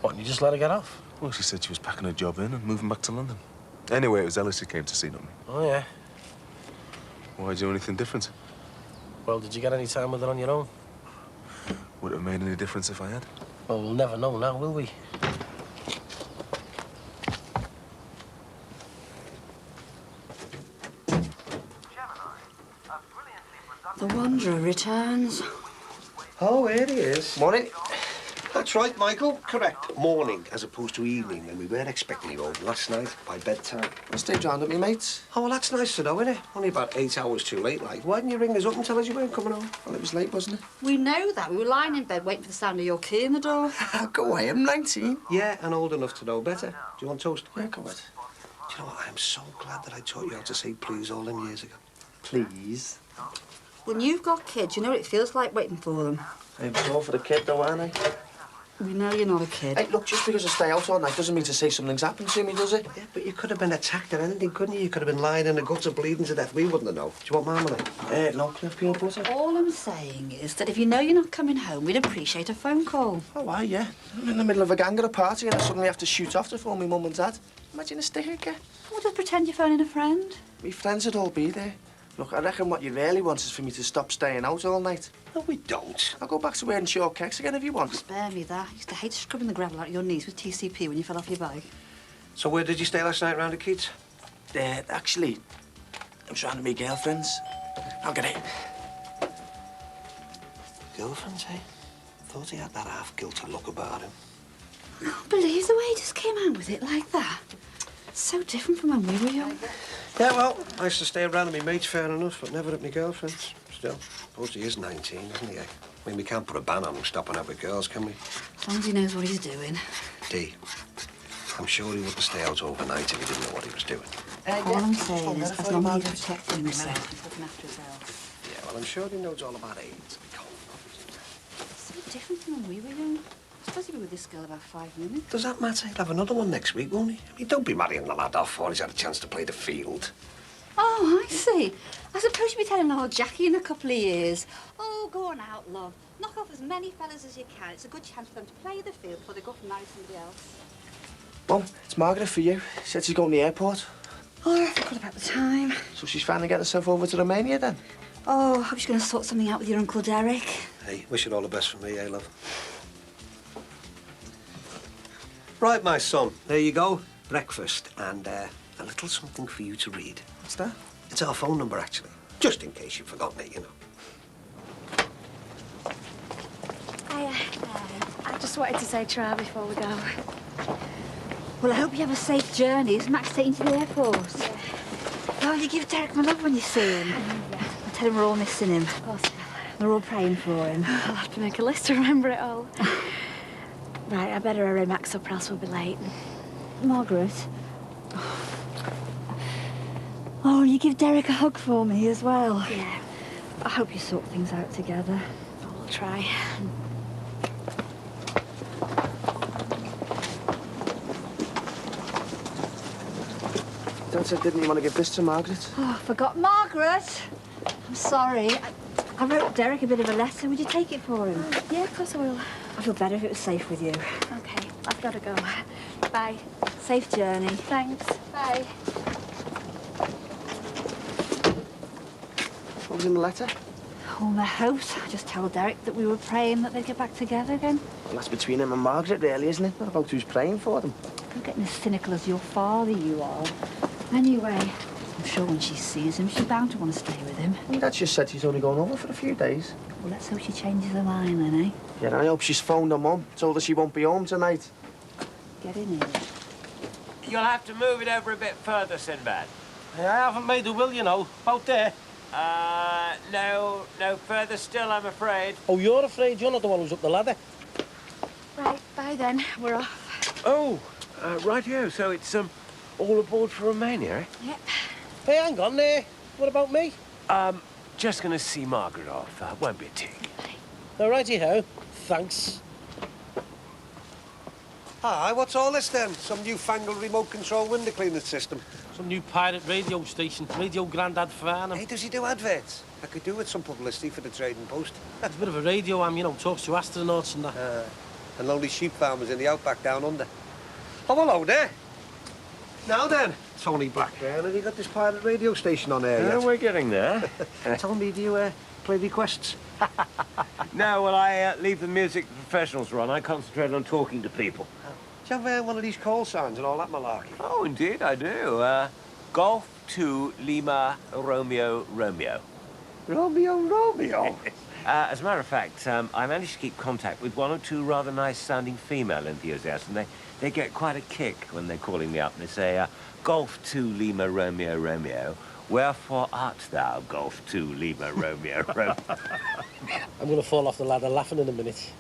What, you just let her get off? Well, she said she was packing her job in and moving back to London. Anyway, it was Ellis who came to see, not me. Oh, yeah? Why'd you do anything different? Well, did you get any time with her on your own? Would it have made any difference if I had? Well, we'll never know now, will we? The Wanderer returns. Oh, here he is. Morning. That's right, Michael. Correct. Morning, as opposed to evening, and we weren't expecting you home last night by bedtime. I stayed round at me mates. Oh, well, that's nice to know, isn't it? Only about 8 hours too late, like. Why didn't you ring us up and tell us you weren't coming home? Well, it was late, wasn't it? We know that. We were lying in bed waiting for the sound of your key in the door. Go away, I'm 19. Yeah, and old enough to know better. Do you want toast? Yeah, come on. Do you know what? I am so glad that I taught you how to say please all them years ago. Please. When you've got kids, you know what it feels like waiting for them. I'm all for the kid, though, aren't I? We know you're not a kid. Hey, look, just because I stay out all night doesn't mean to say something's happened to me, does it? Yeah, but you could have been attacked or anything, couldn't you? You could have been lying in the gutter bleeding to death. We wouldn't have known. Do you want marmalade? No, Cliff peanut butter. All I'm saying is that if you know you're not coming home, we'd appreciate a phone call. Oh, why, yeah. I'm in the middle of a gang at a party and I suddenly have to shoot off to phone me mum and dad. Imagine a sticker get. We'll just pretend you're phoning a friend. Me friends would all be there. Look, I reckon what you really want is for me to stop staying out all night. No, we don't. I'll go back to wearing short kicks again if you want. Spare me that. I used to hate scrubbing the gravel out of your knees with TCP when you fell off your bike. So where did you stay last night, round the Keats? Actually, I'm surrounded by girlfriends. I'll get it. Girlfriends, eh? Thought he had that half-guilty look about him. I can't believe the way he just came out with it like that. It's so different from when we were young. Yeah, well, I used to stay around with my mates, fair enough, but never at my girlfriend's. Still, suppose he is 19, isn't he? I mean, we can't put a ban on him stopping out with girls, can we? As long as he knows what he's doing. Dee, I'm sure he wouldn't stay out overnight if he didn't know what he was doing. All I'm saying is, as long as he's protecting himself, he's looking after his health. Yeah, well, I'm sure he knows all about AIDS and cold. It's so different from when we were young. I suppose he'll be with this girl about 5 minutes. Does that matter? He'll have another one next week, won't he? I mean, don't be marrying the lad off before he's had a chance to play the field. Oh, I see. I suppose you'll be telling old Jackie in a couple of years. Oh, go on out, love. Knock off as many fellas as you can. It's a good chance for them to play the field before they go off and marry somebody else. Mum, it's Margaret for you. She said she's going to the airport. Oh, I forgot about the time. So she's finally getting herself over to Romania then? Oh, I hope she's going to sort something out with your Uncle Derek. Hey, wish you all the best from me, eh, love? Right, my son, there you go. Breakfast and a little something for you to read. What's that? It's our phone number, actually. Just in case you've forgotten it, you know. I just wanted to say tra before we go. Well, I hope you have a safe journey. Is Max taking you to the airport? Yeah. Oh, you give Derek my love when you see him. Yeah. Tell him we're all missing him. Of course. We're all praying for him. I'll have to make a list to remember it all. Right, I better hurry Max up or else we'll be late. Margaret. Oh, you give Derek a hug for me as well. Yeah. I hope you sort things out together. We'll try. Dad said, didn't you want to give this to Margaret? Oh, I forgot. Margaret! I'm sorry. I wrote Derek a bit of a letter. Would you take it for him? Yeah, of course I will. I feel better if it was safe with you. Okay, I've got to go. Bye. Safe journey. Thanks. Bye. What was in the letter? Oh, my hopes. I just told Derek that we were praying that they'd get back together again. Well, that's between him and Margaret, really, isn't it? Not about who's praying for them. You're getting as cynical as your father, you are. Anyway, I'm sure when she sees him, she's bound to want to stay with him. Well, Dad just said she's only going over for a few days. Well, let's hope she changes her mind then, eh? Yeah, and I hope she's phoned her mum, told her she won't be home tonight. Get in here. You'll have to move it over a bit further, Sinbad. I haven't made a will, you know. About there. No further still, I'm afraid. Oh, you're afraid? You're not the one who's up the ladder. Right, bye then. We're off. Oh, rightio. So it's, all aboard for Romania, eh? Yep. Hey, hang on there. What about me? Just gonna see Margaret off. Won't be a tick. All righty-ho. Thanks. Hi, what's all this then? Some newfangled remote control window cleaning system? Some new pirate radio station, Radio Grandad Farnham. Hey, does he do adverts? I could do with some publicity for the Trading Post. It's a bit of a radio you know, talks to astronauts and that. And lonely sheep farmers in the outback down under. Oh, hello there. Now then, Tony Blackburn, have you got this pirate radio station on air yet? We're getting there. Tell me, do you play requests? No, well, I leave the music the professionals run. I concentrate on talking to people. Do you have one of these call signs and all that malarkey? Oh, indeed, I do. Golf 2 Lima Romeo Romeo. Romeo? As a matter of fact, I managed to keep contact with one or two rather nice-sounding female enthusiasts, and they get quite a kick when they're calling me up and they say, Golf 2 Lima Romeo Romeo, wherefore art thou, Golf 2 Lima Romeo Romeo? I'm going to fall off the ladder laughing in a minute.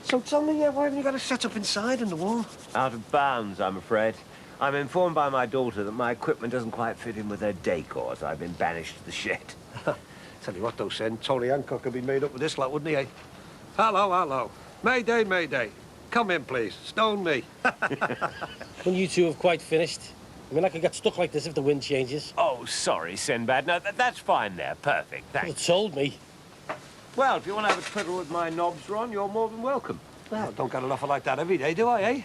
So tell me, why haven't you got a set-up inside in the wall? Out of bounds, I'm afraid. I'm informed by my daughter that my equipment doesn't quite fit in with her decor, so I've been banished to the shed. Tell you what, though, Sen, Tony Hancock could be made up with this lot, wouldn't he, eh? Hello. Mayday. Come in, please. Stone me. When you two have quite finished. I mean, I could get stuck like this if the wind changes. Oh, sorry, Sinbad. No, that's fine there. Perfect, thanks. It told me. Well, if you want to have a twiddle with my knobs, Ron, you're more than welcome. Well, don't get an offer like that every day, do I, eh?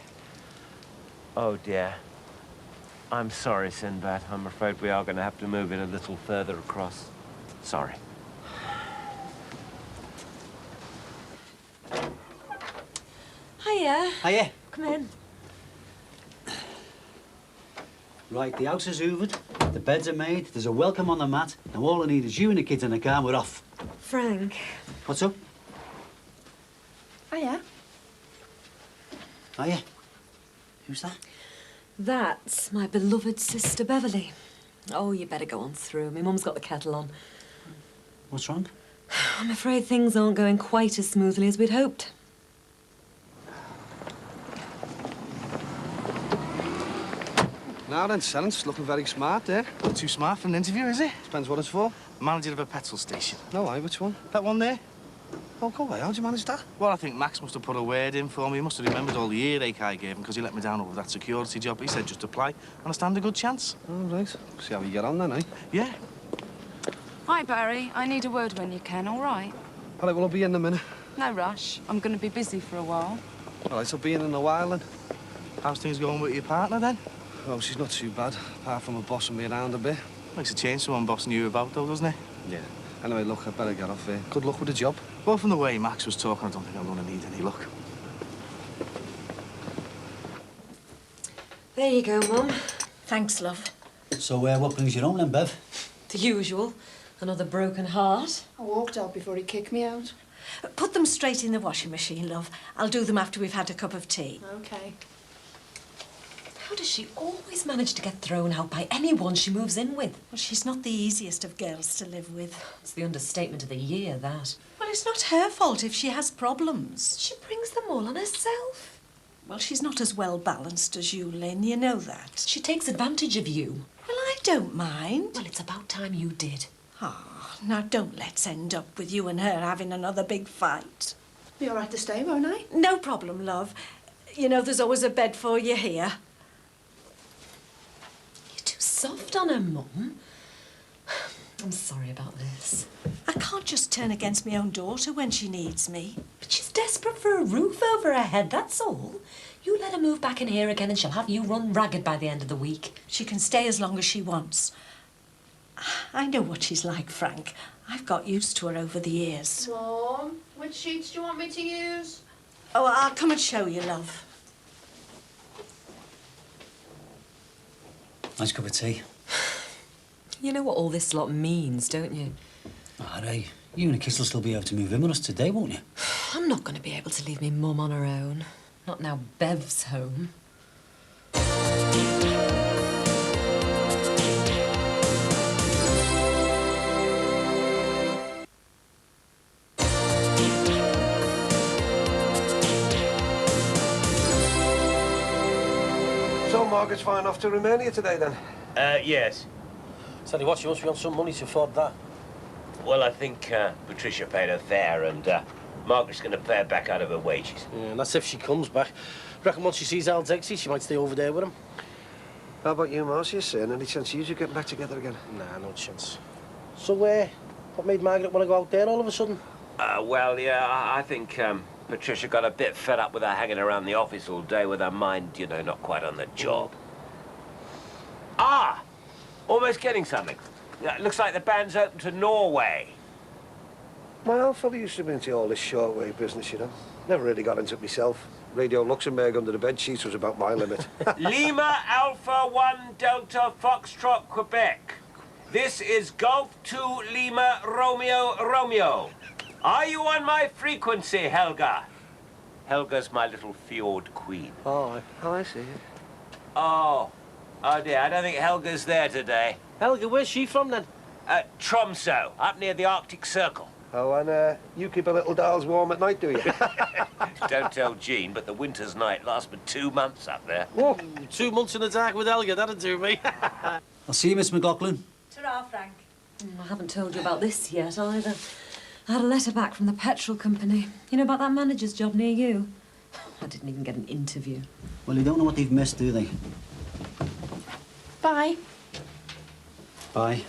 Oh, dear. I'm sorry, Sinbad. I'm afraid we are going to have to move it a little further across. Sorry. Hiya. Hiya. Come in. Right, the house is hoovered, the beds are made, there's a welcome on the mat, and all I need is you and the kids in the car and we're off. Frank. What's up? Hiya. Hiya. Who's that? That's my beloved sister Beverly. Oh, you better go on through. My mum's got the kettle on. What's wrong? I'm afraid things aren't going quite as smoothly as we'd hoped. Now then, Selen's looking very smart there. Not too smart for an interview, is he? Depends what it's for. Manager of a petrol station. No, which one? That one there? Oh, go away. How'd you manage that? Well, I think Max must have put a word in for me. He must have remembered all the earache I gave him because he let me down over that security job. He said just apply and I stand a good chance. Oh, right. See how you get on then, eh? Yeah. Hi, Barry. I need a word when you can, all right? All right, well, I'll be in a minute. No rush. I'm going to be busy for a while. All right, so be in a while then. How's things going with your partner then? Well, she's not too bad, apart from her bossing me around a bit. Makes a change someone bossing you about though, doesn't it? Yeah. Anyway, look, I better get off here. Good luck with the job. Well, from the way Max was talking, I don't think I'm going to need any luck. There you go, Mum. Thanks, love. So, what brings you home then, Bev? The usual. Another broken heart. I walked out before he kicked me out. Put them straight in the washing machine, love. I'll do them after we've had a cup of tea. Okay. How does she always manage to get thrown out by anyone she moves in with? Well, she's not the easiest of girls to live with. It's the understatement of the year, that. Well, it's not her fault if she has problems. She brings them all on herself. Well, she's not as well balanced as you, Lynn, you know that. She takes advantage of you. Well, I don't mind. Well, it's about time you did. Ah, now don't let's end up with you and her having another big fight. Be all right to stay, won't I? No problem, love. You know, there's always a bed for you here. You're too soft on her, Mum. I'm sorry about this. I can't just turn against my own daughter when she needs me. But she's desperate for a roof over her head, that's all. You let her move back in here again and she'll have you run ragged by the end of the week. She can stay as long as she wants. I know what she's like, Frank. I've got used to her over the years. Mum, which sheets do you want me to use? Oh, I'll come and show you, love. Nice cup of tea. You know what all this lot means, don't you? All right. You and the kids will still be able to move in with us today, won't you? I'm not going to be able to leave me mum on her own. Not now Bev's home. So Margaret's flying off to Romania today, then? Yes. Tell you what, she must be on some money to afford that. Well, I think Patricia paid her fare, and Margaret's going to pay her back out of her wages. Yeah, and that's if she comes back. Reckon once she sees Al Dexy, she might stay over there with him. How about you, Marcia? Saying any chance of you getting back together again? Nah, no chance. So, what made Margaret want to go out there all of a sudden? Well, yeah, I think Patricia got a bit fed up with her hanging around the office all day with her mind, you know, not quite on the job. Ah! Almost getting something. Yeah, looks like the band's open to Norway. My old fella used to be into all this shortwave business, you know. Never really got into it myself. Radio Luxembourg under the bed sheets was about my limit. Lima Alpha 1 Delta Foxtrot Quebec. This is Golf 2 Lima Romeo Romeo. Are you on my frequency, Helga? Helga's my little fjord queen. Oh, I see. Oh dear, I don't think Helga's there today. Helga, where's she from then? Tromso, up near the Arctic Circle. Oh, and you keep a little dolls warm at night, do you? Don't tell Jean, but the winter's night lasts for 2 months up there. Whoa, 2 months in the dark with Helga, that'd do me. I'll see you, Miss McLaughlin. Ta-ra, Frank. I haven't told you about this yet, either. I had a letter back from the petrol company. You know about that manager's job near you? I didn't even get an interview. Well, you don't know what they've missed, do they? Bye. Bye.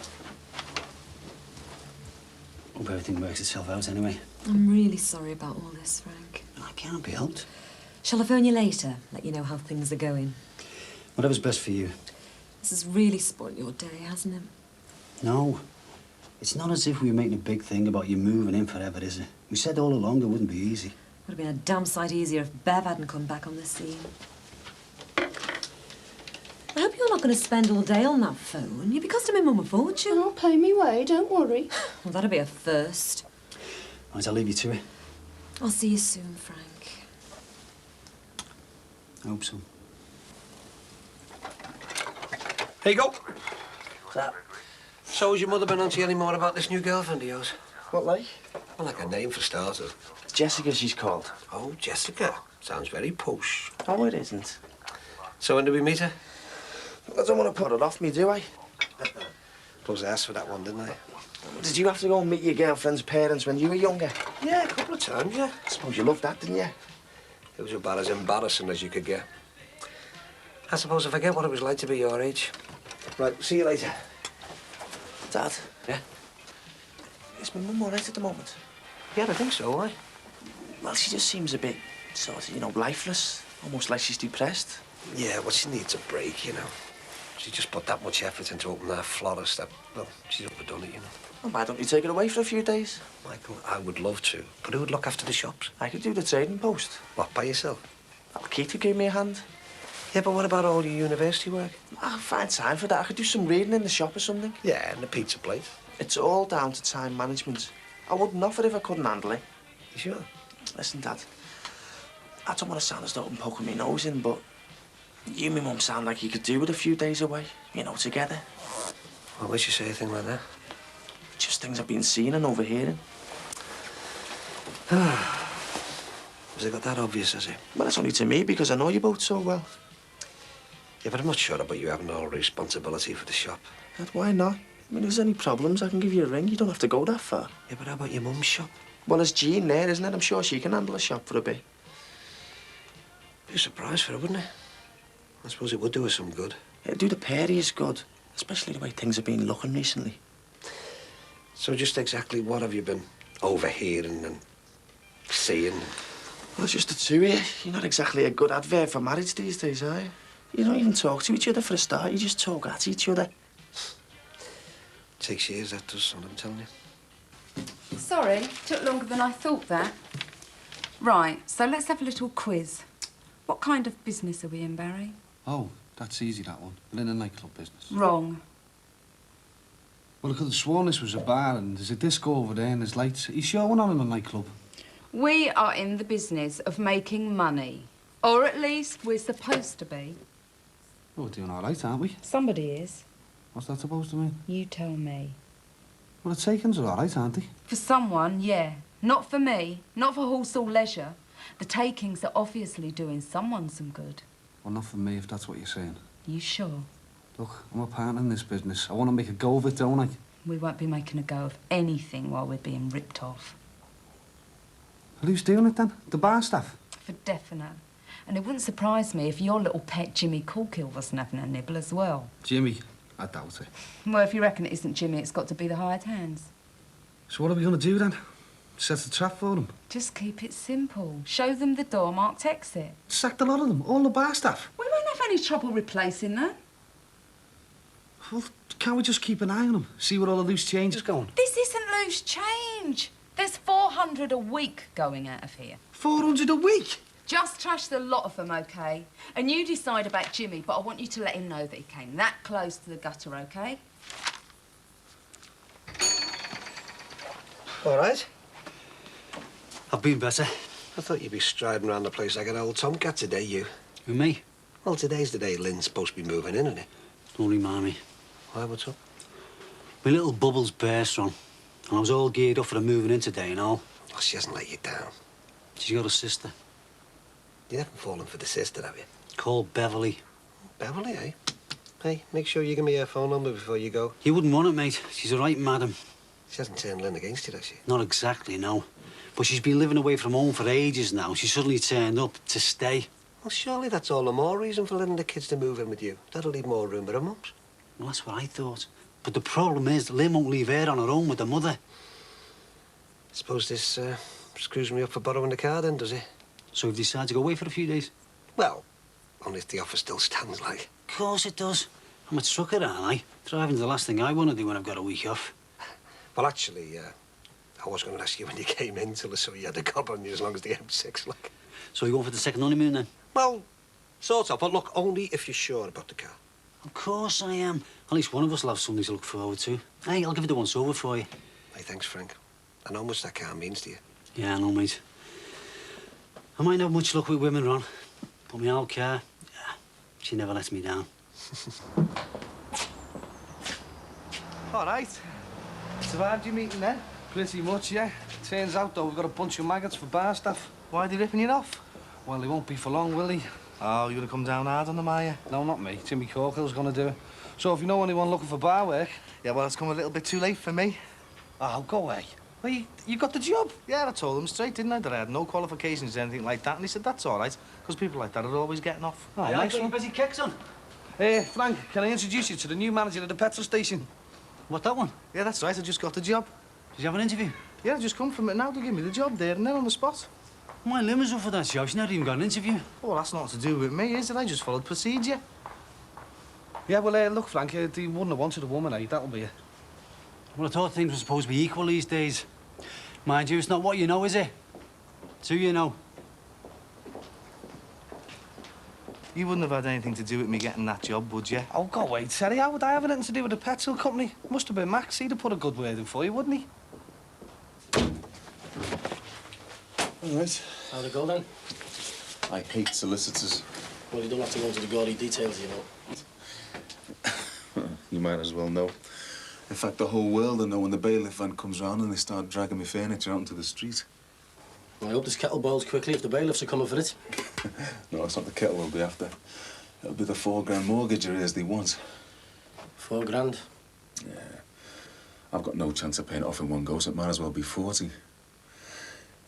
Hope everything works itself out anyway. I'm really sorry about all this, Frank. I can't be helped. Shall I phone you later? Let you know how things are going. Whatever's best for you. This has really spoilt your day, hasn't it? No. It's not as if we were making a big thing about you moving in forever, is it? We said all along it wouldn't be easy. Would have been a damn sight easier if Bev hadn't come back on the scene. I hope you're not going to spend all day on that phone. You'll be costing me mum a fortune. I'll pay me way, don't worry. Well, that'll be a first. Right, I'll leave you to it. I'll see you soon, Frank. I hope so. Here you go. What's that? So has your mother been on to you any more about this new girlfriend of yours? What, like? Well, like a name for starters. Jessica, she's called. Oh, Jessica. Sounds very posh. Oh, it isn't. So when did we meet her? I don't want to put it off me, do I? Suppose I asked for that one, didn't I? Did you have to go and meet your girlfriend's parents when you were younger? Yeah, a couple of times, yeah. I suppose you loved that, didn't you? It was about as embarrassing as you could get. I suppose I forget what it was like to be your age. Right, see you later. Dad? Yeah? Is my mum all right at the moment? Yeah, I think so, why? Well, she just seems a bit, sort of, you know, lifeless. Almost like she's depressed. Yeah, well, she needs a break, you know. She just put that much effort into opening that florist that, well, she's overdone it, you know. Well, why don't you take her away for a few days? Michael, I would love to, but who would look after the shops? I could do the trading post. What, by yourself? Keith could give me a hand. Yeah, but what about all your university work? I'll find time for that. I could do some reading in the shop or something. Yeah, and the pizza place. It's all down to time management. I wouldn't offer if I couldn't handle it. You sure? Listen, Dad, I don't want to sound as though I'm poking my nose in, but You and my mum sound like you could do with a few days away, you know, together. What makes you say a thing like that? Just things I've been seeing and overhearing. Has it got that obvious, has it? Well, it's only to me because I know you both so well. Yeah, but I'm not sure about you having all the responsibility for the shop. And why not? I mean, if there's any problems, I can give you a ring. You don't have to go that far. Yeah, but how about your mum's shop? Well, there's Jean there, isn't it? I'm sure she can handle a shop for a bit. Be a surprise for her, wouldn't it? I suppose it would do her some good. It'd do the Perrys good, especially the way things have been looking recently. So just exactly what have you been overhearing and seeing? Well, it's just the two of you. You're not exactly a good advert for marriage these days, are you? You don't even talk to each other for a start. You just talk at each other. Takes years, that does, son, I'm telling you. Sorry, took longer than I thought that. Right, so let's have a little quiz. What kind of business are we in, Barry? Oh, that's easy, that one. We're in a nightclub business. Wrong. Well, I could have sworn this was a bar and there's a disco over there and there's lights. Are you sure we're not in a nightclub? We are in the business of making money. Or at least we're supposed to be. Oh, we're doing all right, aren't we? Somebody is. What's that supposed to mean? You tell me. Well, the takings are all right, aren't they? For someone, yeah. Not for me. Not for Horsehall Leisure. The takings are obviously doing someone some good. Well, not for me, if that's what you're saying. You sure? Look, I'm a partner in this business. I want to make a go of it, don't I? We won't be making a go of anything while we're being ripped off. Well, who's doing it then? The bar staff? For definite. And it wouldn't surprise me if your little pet Jimmy Corkill wasn't having a nibble as well. Jimmy? I doubt it. Well, if you reckon it isn't Jimmy, it's got to be the hired hands. So what are we going to do then? Set a trap for them? Just keep it simple. Show them the door marked exit. Sacked a lot of them, all the bar staff. We won't have any trouble replacing them. Well, can't we just keep an eye on them? See where all the loose change is going? This isn't loose change. There's 400 a week going out of here. 400 a week? Just trash the lot of them, OK? And you decide about Jimmy, but I want you to let him know that he came that close to the gutter, OK? All right. I've been better. I thought you'd be striding around the place like an old tomcat today, you. Who, me? Well, today's the day Lynn's supposed to be moving in, isn't it? Don't remind me. Why, what's up? My little bubble's burst on. And I was all geared up for her moving in today and all. Oh, she hasn't let you down. She's got a sister. You haven't fallen for the sister, have you? Called Beverly. Beverly, eh? Hey, make sure you give me her phone number before you go. You wouldn't want it, mate. She's a right madam. She hasn't turned Lynn against you, has she? Not exactly, no. But she's been living away from home for ages now. She suddenly turned up to stay. Well, surely that's all the more reason for letting the kids to move in with you. That'll leave more room at her mum's. Well, that's what I thought. But the problem is, Lynn won't leave her on her own with her mother. Suppose this screws me up for borrowing the car then, does it? So you've decided to go away for a few days? Well, only if the offer still stands, like. Of course it does. I'm a trucker, aren't I? Driving's the last thing I want to do when I've got a week off. Well, actually, I was going to ask you when you came in till I saw you had a cob on you as long as the M6, like. So you're going for the second honeymoon, then? Well, sort of, but look, only if you're sure about the car. Of course I am. At least one of us will have something to look forward to. Hey, I'll give it the once over for you. Hey, thanks, Frank. I know how much that car means to you. Yeah, I know, mate. I might not have much luck with women, Ron, but my old car, she never lets me down. All right. Survived your meeting then? Pretty much, yeah. Turns out, though, we've got a bunch of maggots for bar staff. Why are they ripping you off? Well, they won't be for long, will they? Oh, you're gonna come down hard on them, are you? No, not me. Jimmy Corkill's gonna do it. So if you know anyone looking for bar work... Yeah, well, it's come a little bit too late for me. Oh, go away. Well, you got the job? Yeah, I told them straight, didn't I, that I had no qualifications or anything like that. And he said, that's all right, because people like that are always getting off. Oh, yeah, nice one. Busy kicks on. Hey, Frank, can I introduce you to the new manager of the petrol station? What, that one? Yeah, that's right, I just got the job. Did you have an interview? Yeah, I just come from it now to give me the job there and then on the spot. My Lynn was up for that job. She's never even got an interview. Well, that's not to do with me, is it? I just followed procedure. Yeah, well, look, Frank, they wouldn't have wanted a woman, eh? That'll be it. Well, I thought things were supposed to be equal these days. Mind you, it's not what you know, is it? It's who you know. You wouldn't have had anything to do with me getting that job, would you? Oh, go away, Terry. How would I have anything to do with the petrol company? Must have been Max. He'd have put a good word in for you, wouldn't he? All right. How'd it go then? I hate solicitors. Well, you don't have to go into the gaudy details, you know. You might as well know. In fact, the whole world will know when the bailiff van comes round and they start dragging me furniture out into the street. Well, I hope this kettle boils quickly if the bailiffs are coming for it. No, it's not the kettle we'll be after. It'll be the £4 grand mortgage arrears they want. £4 grand? Yeah. I've got no chance of paying it off in one go, so it might as well be 40.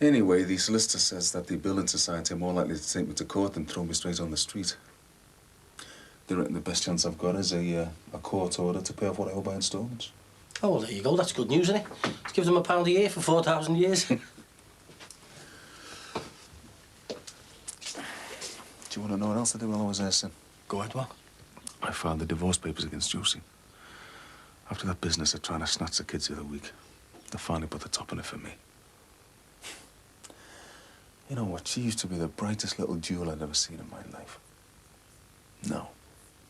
Anyway, the solicitor says that the building society are more likely to take me to court than throw me straight on the street. They reckon the best chance I've got is a court order to pay off what I owe by instalments. Oh, well, there you go. That's good news, isn't it? Let's give them £1 a year for 4,000 years. Do you want to know what else I did while I was there, Sin? Go ahead, what? I filed the divorce papers against Josie. After that business of trying to snatch the kids the other week, they finally put the top on it for me. You know what? She used to be the brightest little jewel I'd ever seen in my life. No,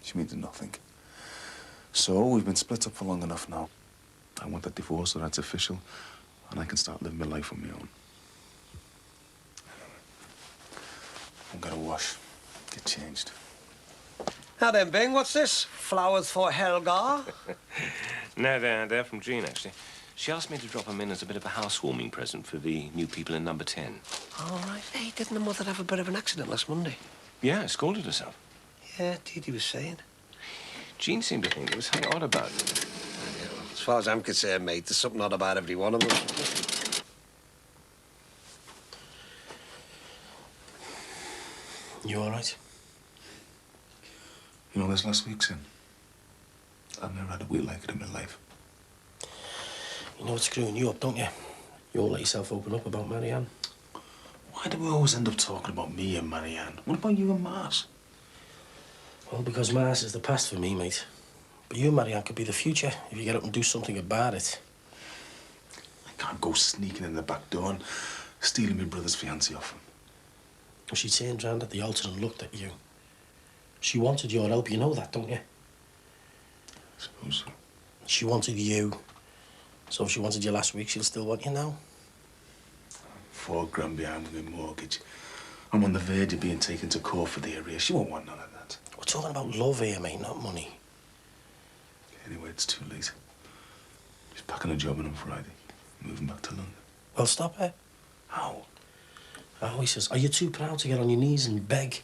she means nothing. So we've been split up for long enough now. I want that divorce so that's official, and I can start living my life on my own. I'm gonna wash, get changed. Now then, Bing, what's this? Flowers for Helga? No, they're from Jean, actually. She asked me to drop them in as a bit of a housewarming present for the new people in number 10. All right. Hey, didn't the mother have a bit of an accident last Monday? Yeah, scalded herself. Yeah, Didi was saying. Jean seemed to think there was something odd about it. As far as I'm concerned, mate, there's something odd about every one of them. You all right? You know, this last week, Sin, I've never had a week like it in my life. You know what's screwing you up, don't you? You won't let yourself open up about Marianne. Why do we always end up talking about me and Marianne? What about you and Mars? Well, because Mars is the past for me, mate. But you and Marianne could be the future if you get up and do something about it. I can't go sneaking in the back door and stealing my brother's fiancée off him. Well, she turned round at the altar and looked at you. She wanted your help, you know that, don't you? I suppose so. She wanted you. So if she wanted you last week, she'll still want you now. £4 grand behind with my mortgage. I'm on the verge of being taken to court for the arrears. She won't want none of that. We're talking about love here, mate, not money. Anyway, it's too late. She's packing a job in on Friday, moving back to London. Well, stop her. How? Oh, he says, are you too proud to get on your knees and beg?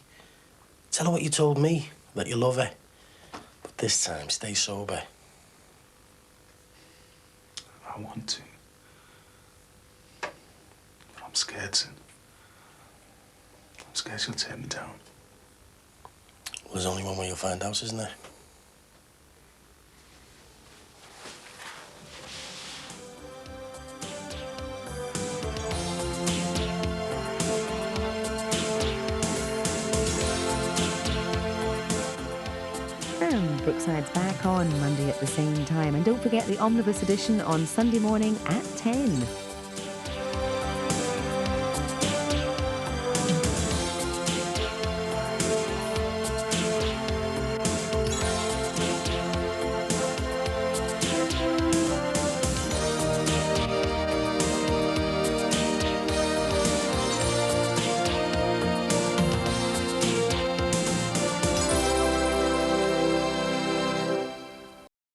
Tell her what you told me, that you love her. But this time, stay sober. I want to. But I'm scared, Sin. I'm scared she'll tear me down. Well, there's only one way you'll find out, isn't there? Brookside's back on Monday at the same time. And don't forget the omnibus edition on Sunday morning at 10.